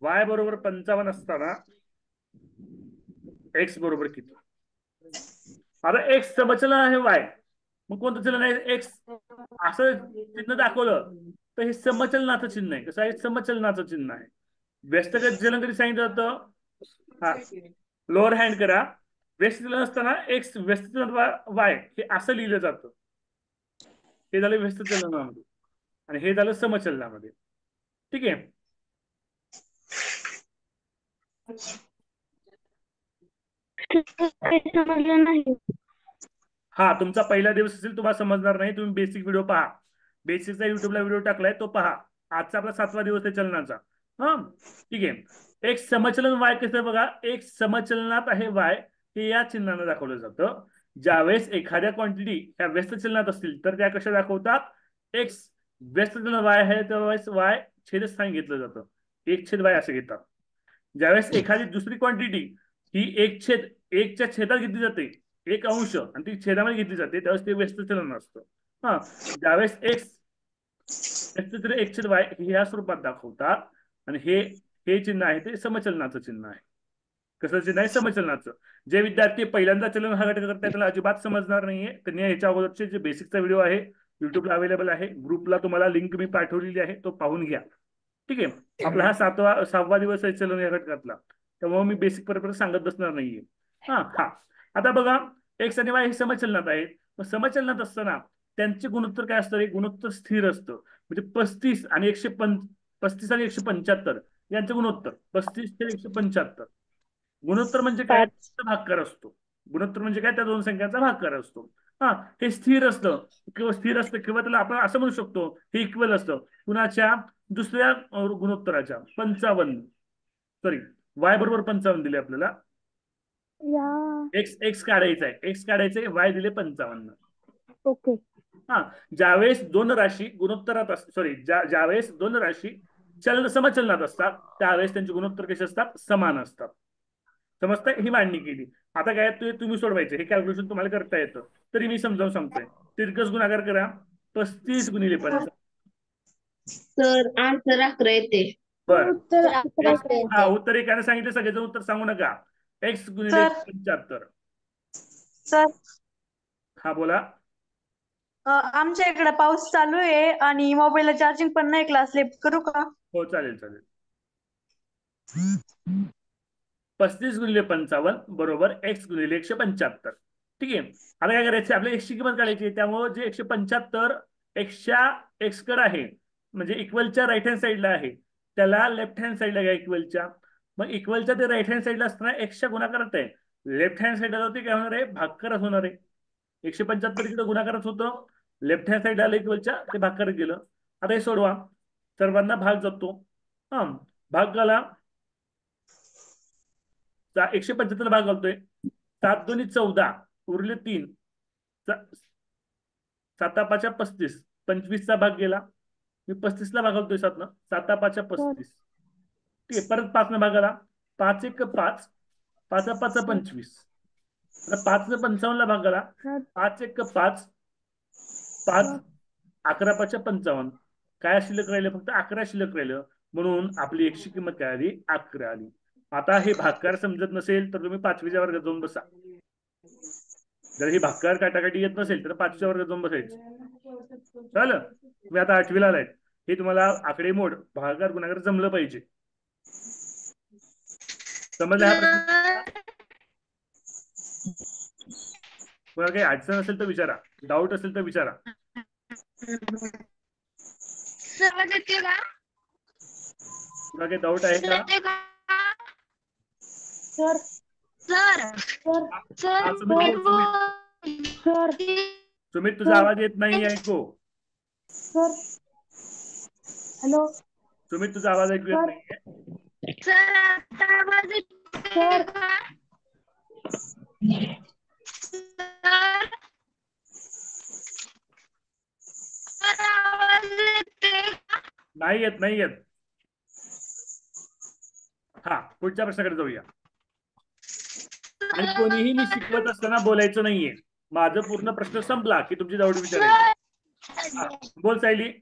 वाय बरोबर 55 असताना एक्स बरोबर किती. आता एक्स समचलन आहे वाय. मग कोणतं चलन आहे. एक्स असं चिन्ह दाखवलं तर हे समचलनाचं चिन्ह आहे. कसं आहे समचलनाचं चिन्ह आहे. व्यस्तगत चलन कधी सांगितलं जातं. हा लोअर हँड करा. व्यस्त चलन असताना एक्स व्यस्त चलन वाय हे असं लिहिलं जातं. हे झालं व्यस्त चलनामध्ये आणि हे झालं समचलनामध्ये. ठीक आहे. हा तुमचा पहिला दिवस असेल तुम्हाला समजणार नाही. तुम्ही बेसिक व्हिडिओ पहा. बेसिकचा युट्यूबला व्हिडिओ टाकलाय तो पहा. आजचा आपला 7वा दिवस आहे चलनाचा. हा ठीक आहे. एक समचलन वाय कसं बघा. एक समचलनात आहे वाय हे या चिन्हाने दाखवलं जातं. ज्यावेळेस एखाद्या क्वांटिटी ह्या व्यस्त चलनात असतील तर त्या कशा दाखवतात. एक्स व्यस्त चलन वाय आहे त्यावेळेस वाय छेदस्थानी घेतलं जातं. 1/y असं घेतात. ज्यावेळेस एखादी दुसरी क्वांटिटी ही 1/1च्या छेदात घेतली जाते 1 अंश आणि ती छेदामध्ये घेतली जाते त्यावेळेस ते व्यस्त चलन असतं. हा ज्यावेळेस एक्स व्यस्त चलन 1/y ह्या स्वरूपात दाखवतात आणि हे चिन्ह आहे ते समचलनाचं चिन्ह आहे. कसं चिन्ह आहे समचलनाचं. जे विद्यार्थी पहिल्यांदा चलन हा घटक करताय त्याला अजिबात समजणार नाहीये. त्यांनी ह्याच्या अगोदरचे जे बेसिकचा व्हिडिओ आहे युट्यूबला अवेलेबल आहे. ग्रुपला तुम्हाला लिंक मी पाठवलेली आहे तो पाहून घ्या. ठीक आहे. आपला हा 6वा दिवस आहे चलन या घटकातला. त्यामुळे मी बेसिक पर्यंत सांगत बसणार नाहीये. हा आता बघा एक्स आणि वाय हे समचलनात आहेत. मग समचलनात असताना त्यांचे गुणोत्तर काय असतं. गुणोत्तर स्थिर असतं. म्हणजे 35 आणि 175 यांचं गुणोत्तर 35 ते 175. गुणोत्तर म्हणजे काय भागाकार असतो. गुणोत्तर म्हणजे काय त्या दोन संख्यांचा भागाकार असतो. हा हे स्थिर असतं किंवा त्याला आपण असं म्हणू शकतो हे इक्वल असतं कुणाच्या दुसऱ्या गुणोत्तराच्या 55. सॉरी वाय बरोबर 55 दिले आपल्याला. एक्स काढायचा आहे. एक्स काढायचंय वाय दिले 55. ओके. हा ज्यावेळेस दोन राशी गुणोत्तरात ज्यावेळेस दोन राशी समचलनात असतात त्यावेळेस त्यांचे गुणोत्तर कसे असतात समान असतात. समजताय. ही मांडणी केली. आता काय तुम्ही सोडवायचं. हे कॅल्क्युलेशन तुम्हाला करता येतं तरी मी समजावून सांगतोय. तिरकस गुणाकार करा. 35 गुणिले 55. सर आन्सर 11 येते. बर उत्तर उत्तर एकाने सांगितलं सगळेजण उत्तर सांगू नका. एक्स गुणिले 75. सर हा बोला. आमच्या इकडे पाऊस चालू आहे आणि मोबाईलला चार्जिंग पण नाही. क्लास लेफ्ट करू का. हो चालेल. 35 गुणिले 55 बरोबर x गुणिले 175. ठीक आहे. आता काय करायचं, आपल्या x ची किंमत काढायची आहे. त्यामुळे जे 175 एक्सच्या एक्सकडे आहे म्हणजे इक्वलच्या राईट हँड साईडला आहे, त्याला लेफ्ट हँड साईडला घ्या इक्वलच्या. मग इक्वलच्या ते राईट हँड साईडला असताना एक्सच्या गुणाकारात आहे, लेफ्ट हँड साईडला जाते काय होणार आहे, भागकारच होणार आहे. 175 इकडे गुणाकारच होतं, लेफ्ट हँड साईडला आलं इक्वलच्या ते भागकारच गेलं. आता हे सोडवा, सर्वांना भाग जातो. हा भाग झाला, 175 भाग घालतोय, 7 दोन्ही 14 उरले 3, 7 5 35, 25चा भाग गेला, मी 35ला भाग घालतोय 7 न, 7 5 35. ठीक आहे, परत 5 न भागाला, 5 1 5, 5 5 25. आता 5 न 55ला भागाला, 5 1 5, 5 11 5 55. काय शिल्लक राहिलं, फक्त 11 शिल्लक राहिलं, म्हणून आपली एकशे किंमत काय आली, 11 आली. आता हे भागकार समजत नसेल तर तुम्ही 5वीच्या वर्गात जाऊन बसा. जर ही भागकार काटाकाटी येत नसेल तर 5वीच्या वर्गात जाऊन बसायचं. चालेल, तुम्ही आता 8वीला आलाय, हे तुम्हाला आकडेमोड भागाकार गुणाकार जमलं पाहिजे. समजला हा प्रश्न? कोणाला काही अडचण असेल तर विचारा, डाऊट असेल तर विचारा. तुला काही डाऊट आहे का? सर सुमित तुझा आवाज येत नाही, ऐकू. सर हॅलो सुमित तुझा आवाज ऐकू येत नाहीये. नाही येत, नाही येत. हा, पुढच्या प्रश्नाकडे जाऊया. आणि कोणीही मी शिकवत असताना बोलायचं नाहीये. माझं पूर्ण प्रश्न संपला की तुमची डाऊट विचारायची. बोल सायली.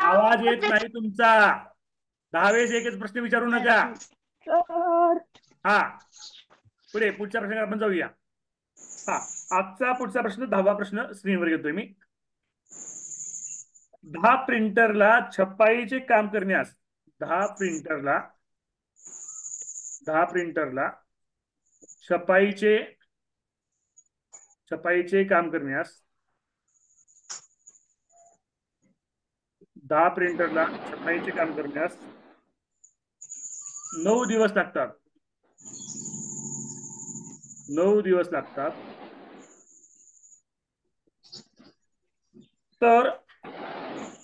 आवाज येत नाही तुमचा. 10 वेळेस एकच प्रश्न विचारू नका. हा, पुढे पुढच्या प्रश्नाकडे आपण जाऊया. हा, आजचा पुढचा प्रश्न 10वा प्रश्न स्क्रीनवर घेतोय मी. 10 प्रिंटरला छपाईचे काम करण्यास 10 प्रिंटरला छपाईचे काम करण्यास 10 प्रिंटरला छपाईचे काम करण्यास 9 दिवस लागतात. 9 दिवस लागतात.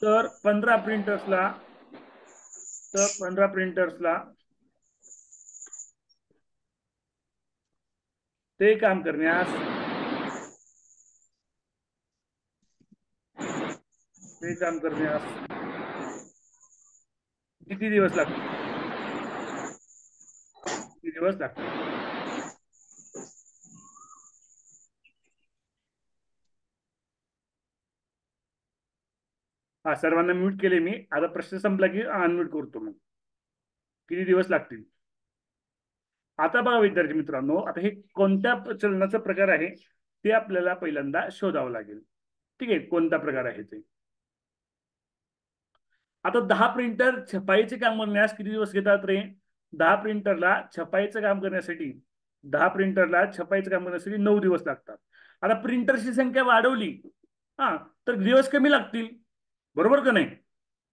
तर 15 प्रिंटर्सला ते काम करण्यास किती दिवस लागतात? हा, सर्वांना म्यूट केले मी. आता प्रश्न संपला की अनम्यूट करतो. मग किती दिवस लागतील? आता बघा विद्यार्थी मित्रांनो, आता हे कोणत्या चलनाचा प्रकार आहे ते आपल्याला पहिल्यांदा शोधावं लागेल. ठीक आहे, कोणता प्रकार आहे ते. आता 10 प्रिंटर छपाईचे काम करण्यास किती दिवस घेतात रे? 10 प्रिंटरला छपाईचं काम करण्यासाठी 9 दिवस लागतात. आता प्रिंटरची संख्या वाढवली हा तर दिवस कमी लागतील, बरोबर का नाही?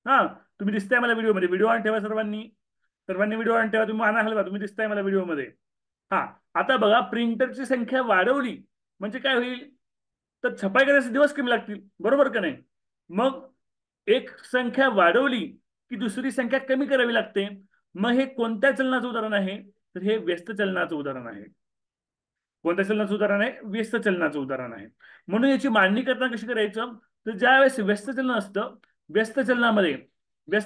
हा, तुम्ही दिसताय मला व्हिडिओमध्ये. व्हिडिओ ऑन ठेवा सर्वांनी व्हिडिओ ऑन ठेवा. तुम्ही माना हलवा, तुम्ही दिसताय मला व्हिडिओमध्ये. हा, आता बघा, प्रिंटरची संख्या वाढवली म्हणजे काय होईल, तर छपाई करण्याचे दिवस कमी लागतील, बरोबर का नाही? मग एक संख्या वाढवली की दुसरी संख्या कमी करावी लागते. मग हे कोणत्या चलनाचं उदाहरण आहे? तर हे व्यस्त चलनाचं उदाहरण आहे. कोणत्या चलनाचं उदाहरण आहे? व्यस्त चलनाचं उदाहरण आहे. म्हणून याची मांडणी करताना कशी करायचं, तर ज्यावेळेस व्यस्त चलन असतं, व्यस्त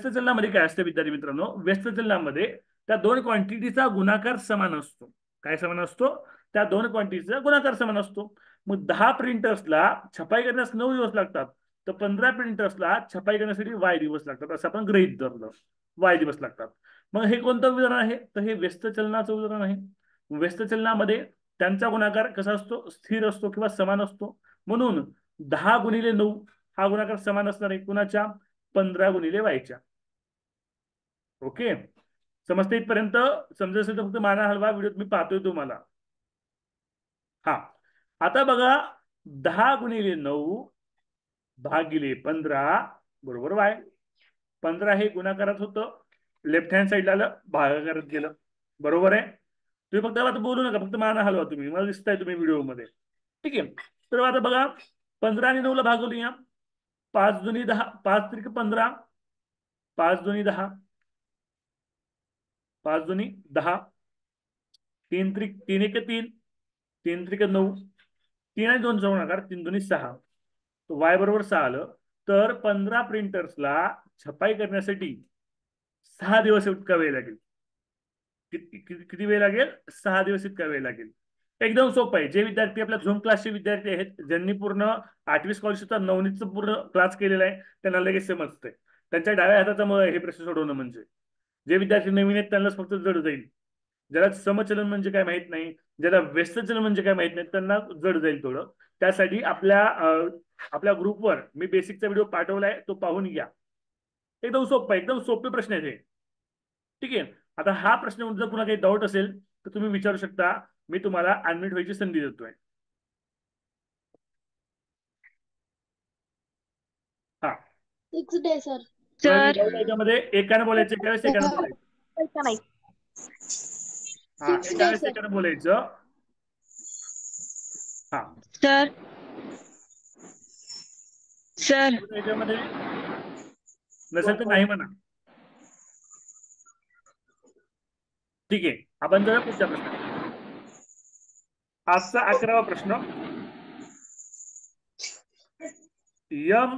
चलनामध्ये काय असतं विद्यार्थी मित्रांनो? व्यस्त चलनामध्ये त्या दोन क्वांटिटीचा गुणाकार समान असतो. काय समान असतो? त्या दोन क्वांटिटीचा गुणाकार समान असतो. मग 10 प्रिंटर्सला छपाई करण्यास 9 दिवस लागतात, तर 15 प्रिंटर्सला छपाई करण्यासाठी y दिवस लागतात, असं आपण गृहीत धरलं. y दिवस लागतात. मग हे कोणतं उदाहरण आहे? तर हे व्यस्त चलनाचं उदाहरण आहे. व्यस्त चलनामध्ये त्यांचा गुणाकार कसा असतो? स्थिर असतो किंवा समान असतो. म्हणून 10 गुणिले 9 हा गुणाकार समान असणार आहे कुणाच्या 15 गुणिले वायच्या. ओके, समजते इथपर्यंत? समजत असेल तर फक्त माना हलवा, व्हिडिओ मी पाहतोय तुम्हाला. हा, आता बघा 10 गुणिले 9 भागिले 15 बरोबर वाय. 15 हे गुणाकारात होतं, लेफ्ट हँड साईडला आलं, भागाकारात गेलं. बरोबर आहे. तुम्ही फक्त आता बोलू नका, फक्त माना हलवा. तुम्ही मला दिसताय तुम्ही व्हिडिओ मध्ये. ठीक आहे, तर आता बघा 15 आणि 9 ला भागवूया. 5 दुनी 10, 5 त्रिक 15, 5 दुनी 10, 5 दुनी 10, 3 त्रिक 3 एक 3, 3 त्रिक 9, 3 आणि 2 चा गुणाकार 3 दुनी 6, वाय बरोबर 6 आलं. तर 15 प्रिंटर्सला छपाई करण्यासाठी 6 दिवस इतका वेळ लागेल. किती वेळ लागेल? 6 दिवस इतका वेळ लागेल. एकदम सोपं आहे. जे विद्यार्थी आपल्या झूम क्लासचे विद्यार्थी आहेत, ज्यांनी पूर्ण 8वी स्कॉलरशिपचा 9वीचा पूर्ण क्लास केलेला आहे, त्यांना लगेच समजतंय. त्यांच्या डाव्या हाताचा मग हे प्रश्न सोडवणं म्हणजे. जे विद्यार्थी नवीन आहेत त्यांनाच फक्त जड जाईल. ज्याला समचलन म्हणजे काय माहित नाही, ज्याला व्यस्तचलन म्हणजे काय माहित नाही, त्यांना जड जाईल थोडं. त्यासाठी आपल्या ग्रुपवर मी बेसिकचा व्हिडिओ पाठवलाय, तो पाहून घ्या. एकदम सोपं, एकदम सोपे प्रश्न आहेत हे. ठीक आहे, आता हा प्रश्न जर पुन्हा काही डाऊट असेल तर तुम्ही विचारू शकता. मी तुम्हाला अनम्यूट व्हायची संधी देतोय. हा सर याच्यामध्ये एकाने बोलायचं, एकावेळेस एकाने बोलायचं. हा, एकावेळेस एकाने बोलायचं. हा सर सर याच्यामध्ये नसेल तर नाही म्हणा. ठीक आहे, आपण जरा पुढच्या प्रश्न. आजचा 11वा प्रश्न. यम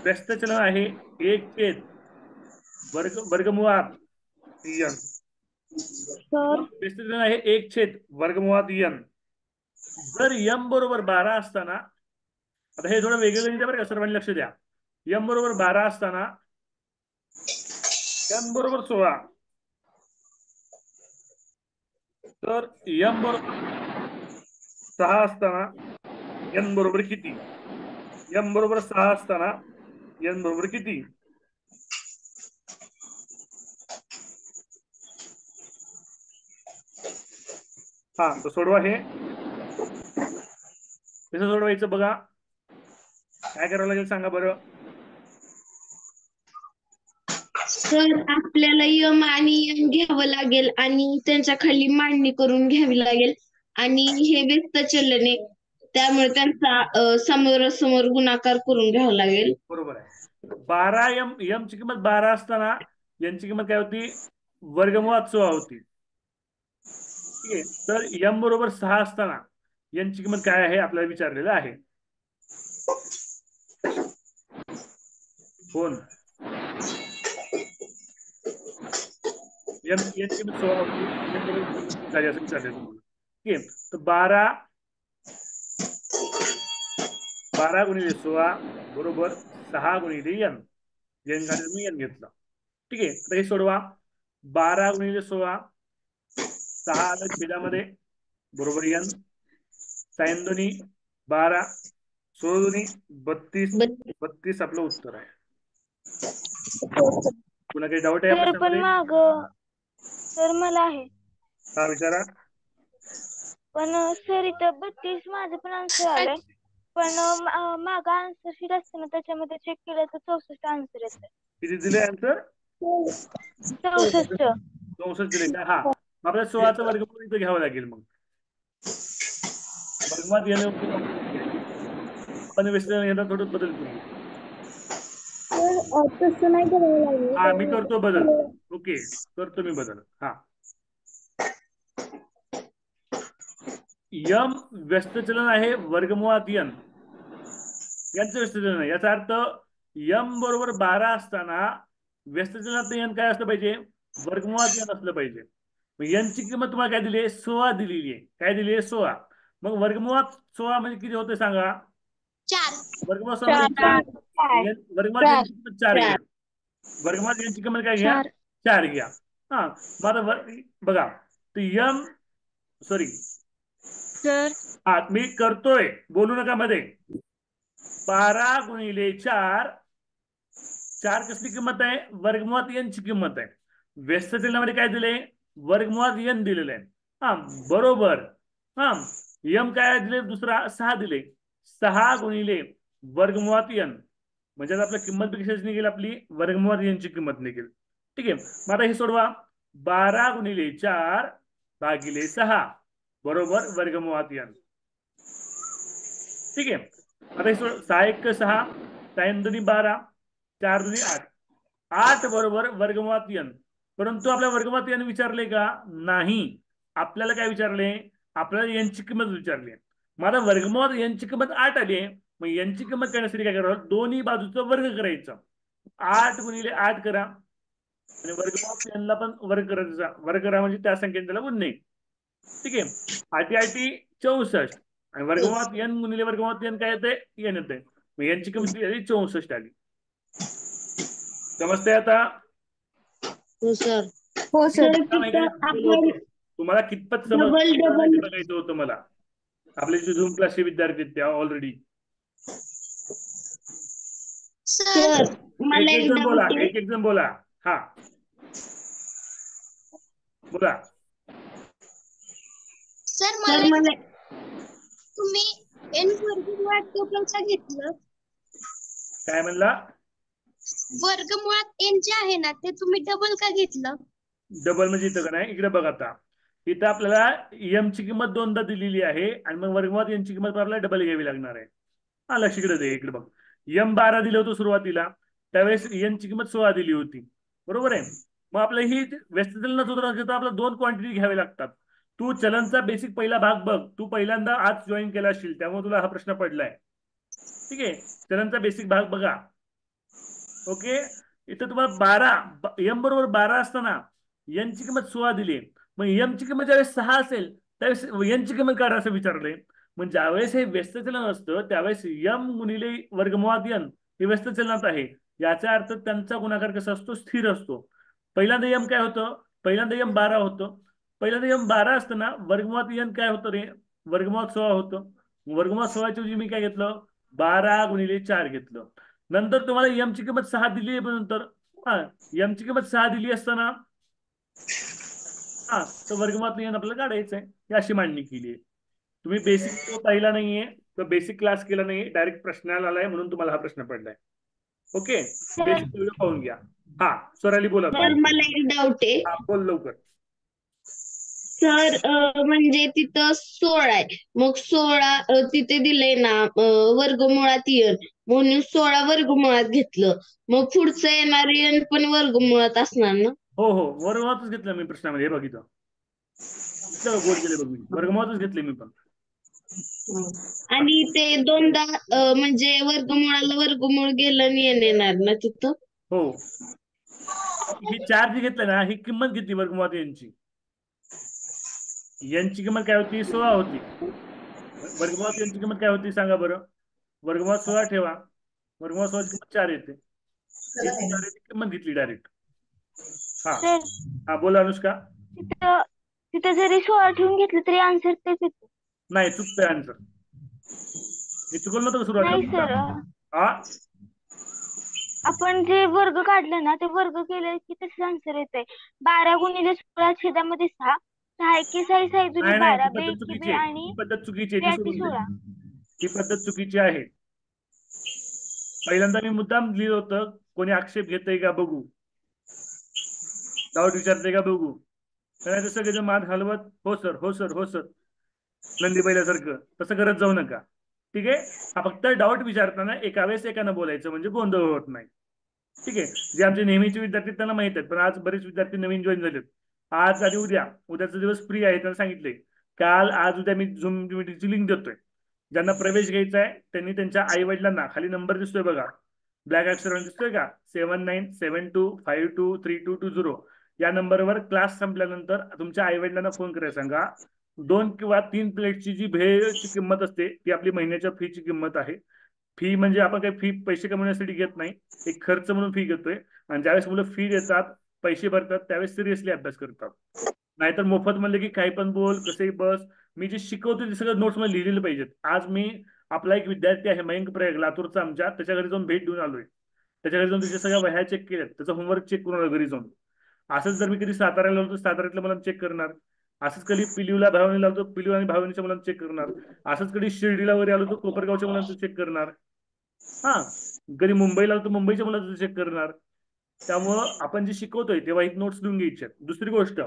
व्यस्तचलन आहे 1 वर्गमुळात यन. व्यस्तचलन आहे 1 वर्गमुळात यन. जर यम बरोबर 12 असताना, आता हे थोडं वेगळं गणित आहे बरं का, सर्वांनी लक्ष द्या. यम बरोबर 12 असताना यन बरोबर 16, तर यम बरोबर 6 असताना यन बरोबर किती? यम बरोबर 6 असताना यन बरोबर किती? हा, तो सोडवा. हे कसं सोडवायचं बघा. काय करावं लागेल सांगा बरं. सर आपल्याला यम आणि यम घ्यावं लागेल आणि त्यांच्या खाली मांडणी करून घ्यावी लागेल. आणि हे व्यस्त चलन आहे, त्यामुळे त्यांचा समोरासमोर गुणाकार करून घ्यावा लागेल. बरोबर आहे. 12 यम ची किंमत 12 असताना यांची किंमत काय होती? वर्गमुळात 16 होती. ठीक आहे, तर यम बरोबर 6 असताना यांची किंमत काय आहे आपल्याला विचारलेलं आहे. कोण? यांची किंमत 16 होती, यम बरोबर झाली असं विचारलेलं तुम्हाला. ठीक आहे, तर 12 गुणिले 16 बरोबर 6 गुणिले यन. यन काढून मी यन घेतला. ठीक आहे, तर हे सोडवा. 12 गुणिले 16, 6 आलं छेदामध्ये, बरोबर यन. साइन दोन्ही 12, 16 दोन्ही 32, 32 आपलं उत्तर आहे. तुला काही डाऊट आहे सर पण प्रश्नामध्ये? सर मला आहे. हा, विचारा. पण सर इथं 32 माझं पण आन्सर आलंय, पण मागं आन्सर शीट असते ना, त्याच्यामध्ये चेक केलं तर 64 आन्सर येत. किती दिले आन्सर? 64. 64 दिले का? हा, आपल्याला 16चा वर्गमूळ इथं घ्यावं लागेल. मग वर्गमात येण्यावरती आपण व्यस्त थोडं बदल करू. तसं नाही करावं लागेल. हा, मी करतो बदल. ओके, करतो मी बदल. हा, यम व्यस्तचलन आहे वर्गमुळात यन. यांचं व्यस्तचलन आहे, याचा अर्थ यम बरोबर 12 असताना व्यस्तचलनात यन काय असलं पाहिजे? वर्गमुळात यन असलं पाहिजे. यनची किंमत तुम्हाला काय दिली आहे? 16 दिलेली आहे. काय दिली आहे? 16. मग वर्गमुळात 16 म्हणजे किती होते सांगा? 4. वर्गमुळात 16 म्हणजे 4. वर्गमुळात यांची किंमत 4 घ्या. वर्गमुळात यांची किंमत काय घ्या? 4 घ्या. हा, मग बघा, तर यम सॉरी सर हा, मी करतोय, बोलू नका मध्ये. 12 गुणिले 4, 4 कसली किंमत आहे? वर्गमुळात n ची किंमत आहे. व्यस्त चिन्हामध्ये काय दिले? वर्गमुळात n दिलेलं आहे. हा बरोबर. हा m काय दिले? दुसरा 6 दिले. 6 गुणिले वर्गमुळात n, म्हणजे आता आपल्या किंमत कशाची निघेल? आपली वर्गमुळात n ची किंमत निघेल. ठीक आहे. मग आता हे सोडवा. 12 गुणिले 4 भागिले 6 बरोबर वर्गमुळात n. ठीक आहे. आता हे 6 1 6, 6 2 12, 4 2 8, 8 बरोबर वर्गमुळात n. परंतु आपल्या वर्गमुळात n विचारले का? नाही. आपल्याला काय विचारले? आपल्याला n ची किंमत विचारली. मला वर्गमुळात n ची किंमत 8 आली आहे. मग n ची किंमत काढण्यासाठी काय करावं? दोन्ही बाजूचा वर्ग करायचा. 8 गुणिले 8 करा आणि वर्गमुळात n ला पण वर्ग करायचा. वर्ग करा म्हणजे त्या संख्येने त्याला गुणणे. ठीक आहे. 8 8 64 आणि वर्गमुळात n गुणिले वर्गमुळात n काय येते? n येते. मग n ची किंमत आली 64 आली. समजते आता? हो सर. हो सर. आपण तुम्हाला कितपत डबल बघायचं होतं मला. आपले जे झूम क्लासचे विद्यार्थी त्या ऑलरेडी. सर मला एक एक जण बोला, डाऊट आहे. एक जण बोला. हा बोला. सर मला तुम्ही एन वर्गमुळात डबल का घेतलं? काय म्हणला? वर्गमुळात एन जे आहे ना ते तुम्ही डबल का घेतलं? डबल म्हणजे इथं का नाही? इकडे बघ आता. इथं आपल्याला m ची किंमत 2दा दिलेली आहे आणि मग वर्गमुळात n ची किंमत आपल्याला डबल घ्यावी लागणार आहे. हा लक्ष इकडे दे. इकडे बघ. m 12 दिलं होतं सुरुवातीला, त्यावेळेस n ची किंमत 16 दिली होती. बरोबर आहे. मग आपल्या ही व्यस्त चलन सूत्र घेता आपल्याला 2 क्वांटिटी घ्यावे लागतात. तू चलनचा बेसिक पहिला भाग बघ. तू पहिल्यांदा आज जॉईन केला असशील त्यामुळे तुला हा प्रश्न पडलाय. ठीक आहे. चलनचा बेसिक भाग बघा. ओके. इथं तुम्हाला 12 m बरोबर 12 असताना n ची किंमत 16 दिली. मग m ची किंमत ज्यावेळेस 6 असेल त्यावेळेस n ची किंमत काढा असं विचारलंय. मग ज्यावेळेस हे व्यस्त चलन असतं त्यावेळेस m गुणिले वर्गमुळात n हे व्यस्त चलनात आहे. याचा अर्थ त्यांचा गुणाकार कसा असतो? स्थिर असतो. पहिल्यांदा m काय होतं? पहिल्यांदा m 12 होतं. पहिल्यांदा m 12 असताना वर्गमुळात n काय होतं रे? वर्गमुळात 16 होतं. वर्गमुळात 16 च्या ऐवजी मी काय घेतलं? 12 गुणिले 4 घेतलं. नंतर तुम्हाला m ची किंमत 6 दिली आहे. नंतर m ची किंमत 6 दिली असताना तर वर्गमुळात n आपल्याला काढायचं आहे. ही अशी मांडणी केली आहे. तुम्ही बेसिक तो पाहिला नाहीये, तर बेसिक क्लास केला नाही, डायरेक्ट प्रश्नाला आलाय म्हणून तुम्हाला हा प्रश्न पडलाय. ओके. बेसिक व्हिडिओ पाहून घ्या. हा स्वराली बोला. सर मला एक डाऊट आहे. हा बोल लवकर. सर म्हणजे तिथं 16 आहे. मग 16 तिथे दिलंय ना वर्गमुळात n म्हणून 16 वर्गमुळात घेतलं. मग पुढचं येणारे n पण वर्गमुळात असणार ना? हो हो वर्गमुळातच घेतलं मी प्रश्नामध्ये. हे बघितलं गोल केले बघ मी. वर्गमुळातच घेतले मी पण. आणि ते 2दा म्हणजे वर्गमुळाला वर्गमूळ गेलं आणि n येणार ना तिथं? हो. ही 4 जी घेतलं ना ही किंमत घेतली वर्गमुळात यांची. यांची किंमत काय होती? 16 होती. वर्गमुळात यांची किंमत काय होती सांगा बरं? वर्गमुळात 16 ठेवा. वर्गमुळात 16 ची किंमत 4 येते. किंमत घेतली डायरेक्ट. हा हा बोला अनुष्का. तिथं जरी 16 ठेवून घेतलं तरी आन्सर तेच येतो. नाही चुकतंय आन्सर. मी चुकवलं नव्हतं नाही सुरुवातीला. सर, हा आपण जे वर्ग काढले ना ते वर्ग केले की तसं आन्सर येतंय. 12 गुणिले 16 छेदामध्ये 6, 6 एके 6, 6 दुनी नाही 12, ती बे पद्धत एके चुकीची बे आहे. आणि ती पद्धत चुकीची आहे. बे ती आठे सोडून दे. 16. ती पद्धत चुकीची आहे. पहिल्यांदा मी मुद्दाम लिहिलं होतं. कोणी आक्षेप घेतय का बघू, डाऊट विचारते का बघू. नाही सगळेजण मान हलवत हो सर हो सर हो सर नंदी बैलासारखं तसं करत जाऊ नका. ठीक आहे. हा फक्त डाऊट विचारताना एका वेळेस एकानं बोलायचं म्हणजे गोंधळ होत नाही. ठीक आहे. जे आमचे नेहमीचे विद्यार्थी त्यांना माहित आहेत, पण आज बरेच विद्यार्थी नवीन जॉईन झालेत. आज आणि उद्याचा दिवस फ्री आहे. त्यांना सांगितले काल आज उद्या मी झूम मीटिंगची लिंक देतोय. ज्यांना प्रवेश घ्यायचा आहे त्यांनी त्यांच्या आई वडिलांना, खाली नंबर दिसतोय बघा ब्लॅक अक्षराने दिसतोय का, 7972523220 या नंबरवर क्लास संपल्यानंतर तुमच्या आई वडिलांना फोन करायला सांगा. 2 किंवा 3 प्लेटची जी भेळची किंमत असते ती आपली महिन्याच्या फीची किंमत आहे. फी म्हणजे आपण काही फी पैसे कमवण्यासाठी घेत नाही, एक खर्च म्हणून फी घेतोय. आणि ज्यावेळेस मुलं फी देतात, पैसे भरतात, त्यावेळेस सिरियसली अभ्यास करतात. नाहीतर मोफत म्हणले की काही पण बोल, कसेही बस. मी जे शिकवतो ते सगळं नोट्स मध्ये लिहिलेलं पाहिजेत. आज मी आपला एक विद्यार्थी आहे मयंक प्रयोग लातूरचा आमच्या, त्याच्या घरी जाऊन भेट देऊन आलोय. त्याच्या घरी जाऊन त्याच्या सगळ्या वह्या चेक केल्यात, त्याचा होमवर्क चेक करून आलो घरी जाऊन. असंच जर मी कधी साताऱ्याला आलो तर साताऱ्यातल्या मुलांना चेक करणार. असंच कधी पिलीवला भावणीला आलो तर पिलीव आणि भावनीच्या मुलांना चेक करणार. असंच कधी शिर्डीला वगैरे आलो तर कोपरगावच्या मुलांचं चेक करणार. हा, कधी मुंबईला आलो तर मुंबईच्या मुलांचं चेक करणार. त्यामुळं आपण जे शिकवतोय तेव्हा एक नोट्स लिहून घ्यायचे. दुसरी गोष्ट,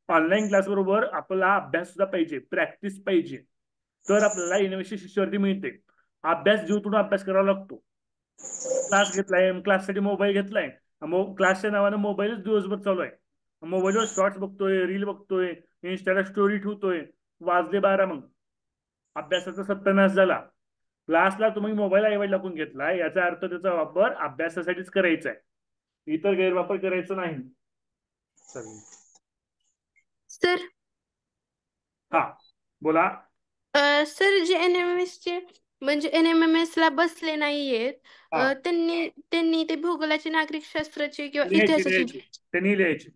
ऑनलाईन क्लास बरोबर आपला अभ्यास सुद्धा पाहिजे, प्रॅक्टिस पाहिजे, तर आपल्याला युनिव्हर्सिटी शिष्यवृत्ती मिळते. अभ्यास जीव अभ्यास करावा लागतो. क्लास घेतलाय, क्लाससाठी मोबाईल घेतलाय, क्लासच्या नावानं मोबाईलच दिवसभर चालू आहे. मोबाईलवर शॉर्ट्स बघतोय, रील बघतोय, इन्स्टाला स्टोरी ठेवतोय, वाजले 12, मग अभ्यासाचा सत्यानाश झाला. क्लासला तुम्ही मोबाईल ऐवजी लागून घेतलाय, याचा अर्थ त्याचा वापर अभ्यासासाठीच करायचा आहे, इतर गैरवापर करायचा नाही. सर हा, बोला. सर जे NMMS चे म्हणजे NMMS ला बसले नाहीयेत, हा, त्यांनी ते भूगोलाचे, नागरिकशास्त्राचे किंवा लिहायची इतिहासाचे त्यांनी लिहायची.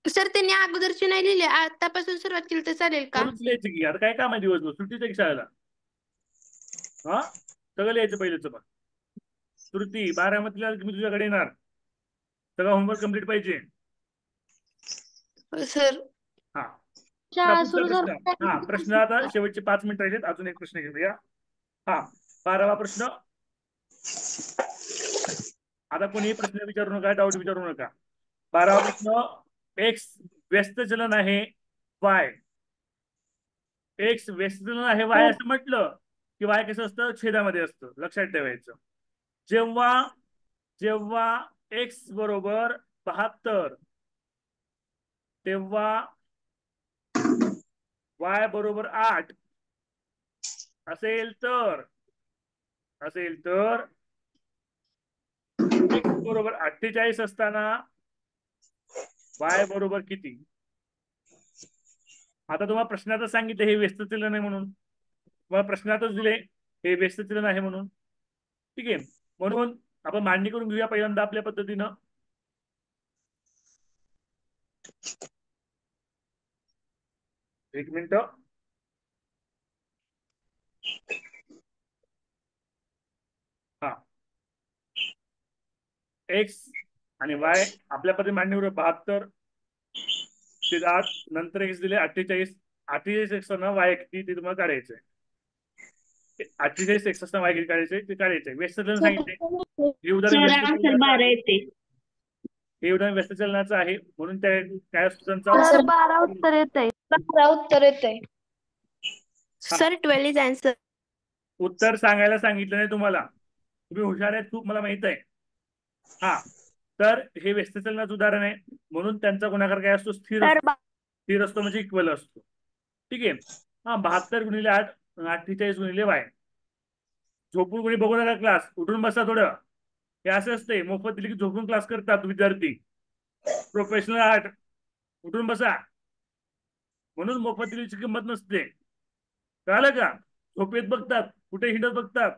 सर त्यांनी अगोदरचे नाही लिहिले, आतापासून सुरुवात केली तर चालेल का? करूच लिहायची की, आता काय काम आहे दिवसभर, सुट्टीच एक शाळेला. हा, सगळं लिहायचं पहिलेच. पण श्रुती 12 मी तुझ्याकडे येणार, सगळं होमवर्क कम्प्लीट पाहिजे. सर हा, शाळा पुढचा सुरू प्रश्न. झाली. हा, प्रश्न आता शेवटचे 5 मिनिट राहिलेत, अजून एक प्रश्न घेऊया. हा, 12वा प्रश्न. आता कोणीही प्रश्न विचारू नका, डाऊट विचारू नका. 12वा प्रश्न. एक्स व्यस्त चलन आहे, वाय. एक्स व्यस्त चलन आहे, वाय असं म्हटलं की वाय कसं असतं, छेदामध्ये असतं, लक्षात ठेवायचं. जेव्हा जेव्हा एक्स बरोबर 72 तेव्हा वाय बरोबर 8 असेल तर एक्स बरोबर 48 असताना वाय बरोबर किती? आता तुम्हाला प्रश्नातच सांगितलं हे व्यस्त चलन आहे म्हणून, तुम्हाला प्रश्नातच दिले हे व्यस्त चलन आहे म्हणून. ठीक आहे, म्हणून आपण मांडणी करून घेऊया पहिल्यांदा आपल्या पद्धतीनं. एक मिनिट. हा, एक्स आणि वाय आपल्या पद्धतीने मांडणी करूया. 72 ते 8 नंतर एक्स दिले 48. 48 एक्स ना वाय किती ते तुम्हाला काढायचंय. 48 एक्स असताना वाय किती काढायचंय ते काढायचंय. व्यस्त चलन सांगितले, हे उदाहरण व्यस्त चलनाचं 12 आहे. येते. हे उदाहरण व्यस्त चलनाचं आहे, म्हणून त्या काय असतो त्यांचा 12 उत्तर येतंय. 12 उत्तर येतंय. Sir 12 is answer. उत्तर सांगायला सांगितलं नाही तुम्हाला, तुम्ही हुशार आहेत खूप, मला माहित आहे. हा, तर हे व्यस्त चलनाचं उदाहरण आहे, म्हणून त्यांचा गुणाकार काय असतो, स्थिर असतो, म्हणजे इक्वल असतो. ठीक आहे. हा, 72 गुणिले 8 48 गुणिले वाय. झोपून कोणी बघू नका क्लास, उठून बसा थोडं. हे असं असते, मोफत दिली की झोपून क्लास करतात विद्यार्थी, प्रोफेशनल आर्ट. उठून बसा, म्हणून मोफत दिलीची किंमत नसते, कळालं का? झोपेत बघतात, कुठे हिंडत बघतात.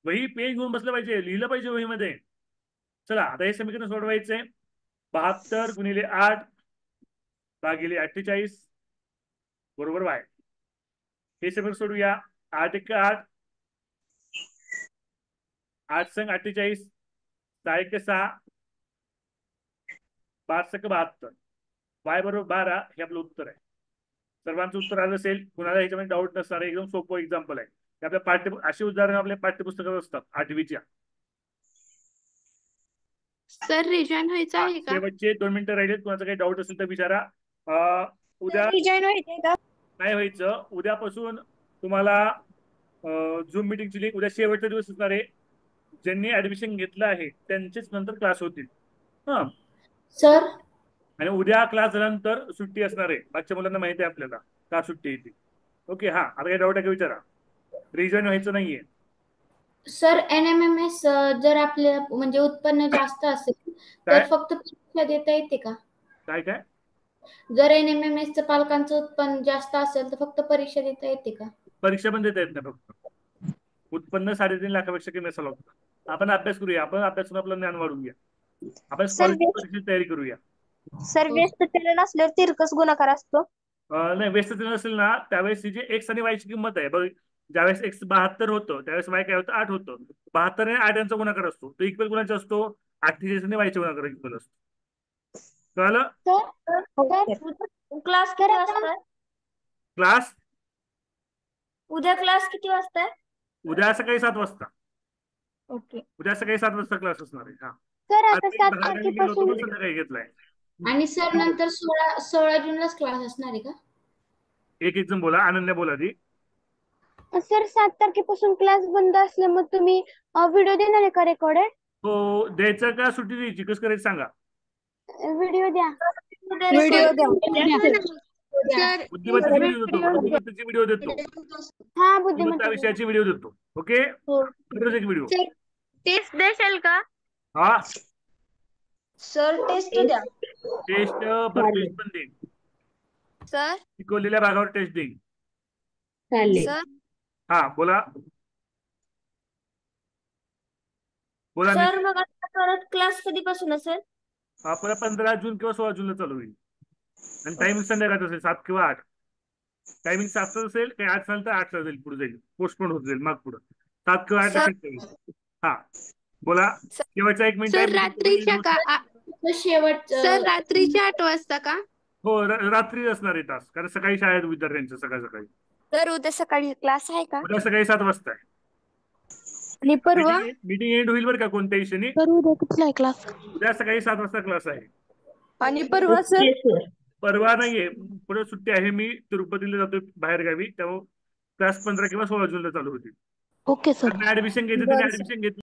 वही पेन घेऊन बसलं पाहिजे, लिहिलं पाहिजे वहीमध्ये. चला आता हे समीकरण सोडवायचंय. 72 गुणिले 8 भागिले 48 बरोबर वाय. हे समीकरण सोडूया. 8 1 8, 8 संग 48, 6 1 6, 5 7 72, वाय बरोबर 12. हे आपलं उत्तर आहे. सर्वांचं उत्तर आलं असेल, कुणाला ह्याच्यामध्ये डाऊट नसणार, एकदम सोपं एक्झाम्पल आहे. आपल्या अशी उदाहरणं आपल्या पाठ्यपुस्तकात असतात 8वीच्या. सर रिजॉईन व्हायचं आहे का? शेवटचे 2 मिनिटं राहिलेत, कुणाचा काही डाऊट असेल तर विचारा. उद्या रिजॉईन व्हायचंय का? नाही व्हायचं, उद्यापासून तुम्हाला झूम मिटिंगची लिंक, उद्या शेवटचा दिवस असणार आहे. ज्यांनी ऍडमिशन घेतलं आहे त्यांचेच नंतर क्लास होतील. हा सर आणि उद्या क्लास झाल्यानंतर सुट्टी असणार आहे, बाकीच्या मुलांना माहिती आहे आपल्याला का सुट्टी येते. ओके, हा, आता काही डाऊट आहे का विचारा. रिजॉईन व्हायचं नाहीये. सर NMMS जर आपल्या म्हणजे उत्पन्न जास्त असेल काय तर फक्त परीक्षा देता येते का? काय काय जर NMMS चं पालकांचं उत्पन्न जास्त असेल तर फक्त परीक्षा देता येते का? परीक्षा पण देता येत नाही, फक्त उत्पन्न 3.5 लाखापेक्षा कमी असावं लागतं. आपण अभ्यास करूया, आपण अभ्यास करून आपलं ज्ञान वाढवूया, आपण स्कॉलरशिप परीक्षेची तयारी करूया. सर व्यस्त चलन असल्यावर तिरकस गुणाकार असतो. नाही व्यस्त त्रिकोण असेल ना त्यावेळेस जी एक्स आणि वायची किंमत आहे बघ. ज्यावेळेस एक्स 72 होतं त्यावेळेस वाय काय होतं 8 होतं. 72 आणि 8 यांचा गुणाकार असतो तो इक्वल गुणाचा असतो 48 आणि वायच्या गुणाकार इक्वल असतो. कळलं? क्लास किती वाजता आहे? क्लास उद्या क्लास किती वाजता आहे? उद्या सकाळी 7 वाजता. ओके. उद्या सकाळी 7 वाजता क्लास असणार आहे. हा सर आता रात्री 7 बाहेर गावी गेलो होतो तारखेपासून म्हणून संध्याकाळी घेतलाय. आणि सर नंतर 16 जूनलाच क्लास असणार आहे का? एक जण बोला. अनन्या बोला ती. सर 7 तारखेपासून क्लास बंद असल्यामुळे तुम्ही व्हिडिओ देणार आहे का रेकॉर्डेड? हो द्यायचं का सुट्टी द्यायची कसं करायचं सांगा. व्हिडिओ द्या. व्हिडिओ द्या. सर बुद्धिमत्तेची व्हिडिओ देतो. बुद्धिमत्तेची व्हिडिओ देतो. हा बुद्धिमत्ता बुद्धिमत्ता विषयाची व्हिडिओ देतो. ओके दररोज एक व्हिडिओ. टेस्ट देशाल का? हा सर टेस्ट द्या. टेस्ट भरपेश पण देईन. सर शिकवलेल्या भागावर टेस्ट देईन. चालेल. सर हा बोला. बोला सर मग आता परत क्लास कधीपासून असेल? आपल्याला 15 जून किंवा 16 जूनला चालू होईल. आणि टायमिंग संध्याकाळचं असेल 7 किंवा 8. टायमिंग 7 असेल काही 8 असेल तर 8 जाईल पुढे जाईल पोस्टपोन होत जाईल माग पुढे 7 किंवा 8 असेल. हा बोला. शेवटचा 1 मिनिट सर रात्रीच्या का शेवट सर रात्रीच्या 8 वाजता का? हो रात्री असणार आहे तास कारण सकाळी शाळेत विद्यार्थ्यांचं सकाळी. सर उद्या सकाळी क्लास आहे का? उद्या सकाळी 7 वाजता आहे. आणि परवा मीटिंग एंड होईल बरं का कोणत्याही क्षणी. सर उद्या कुठला आहे क्लास? उद्या सकाळी 7 वाजता क्लास आहे. आणि परवा सर Yes, sir. परवा नाहीये पुढे सुट्टी आहे. मी तिरुपतीला जातोय बाहेर गावी त्यामुळे क्लास 15 किंवा 16 जूनला चालू होतील. Okay sir. ऍडमिशन घ्यायचं त्यांनी ऍडमिशन घेतलं.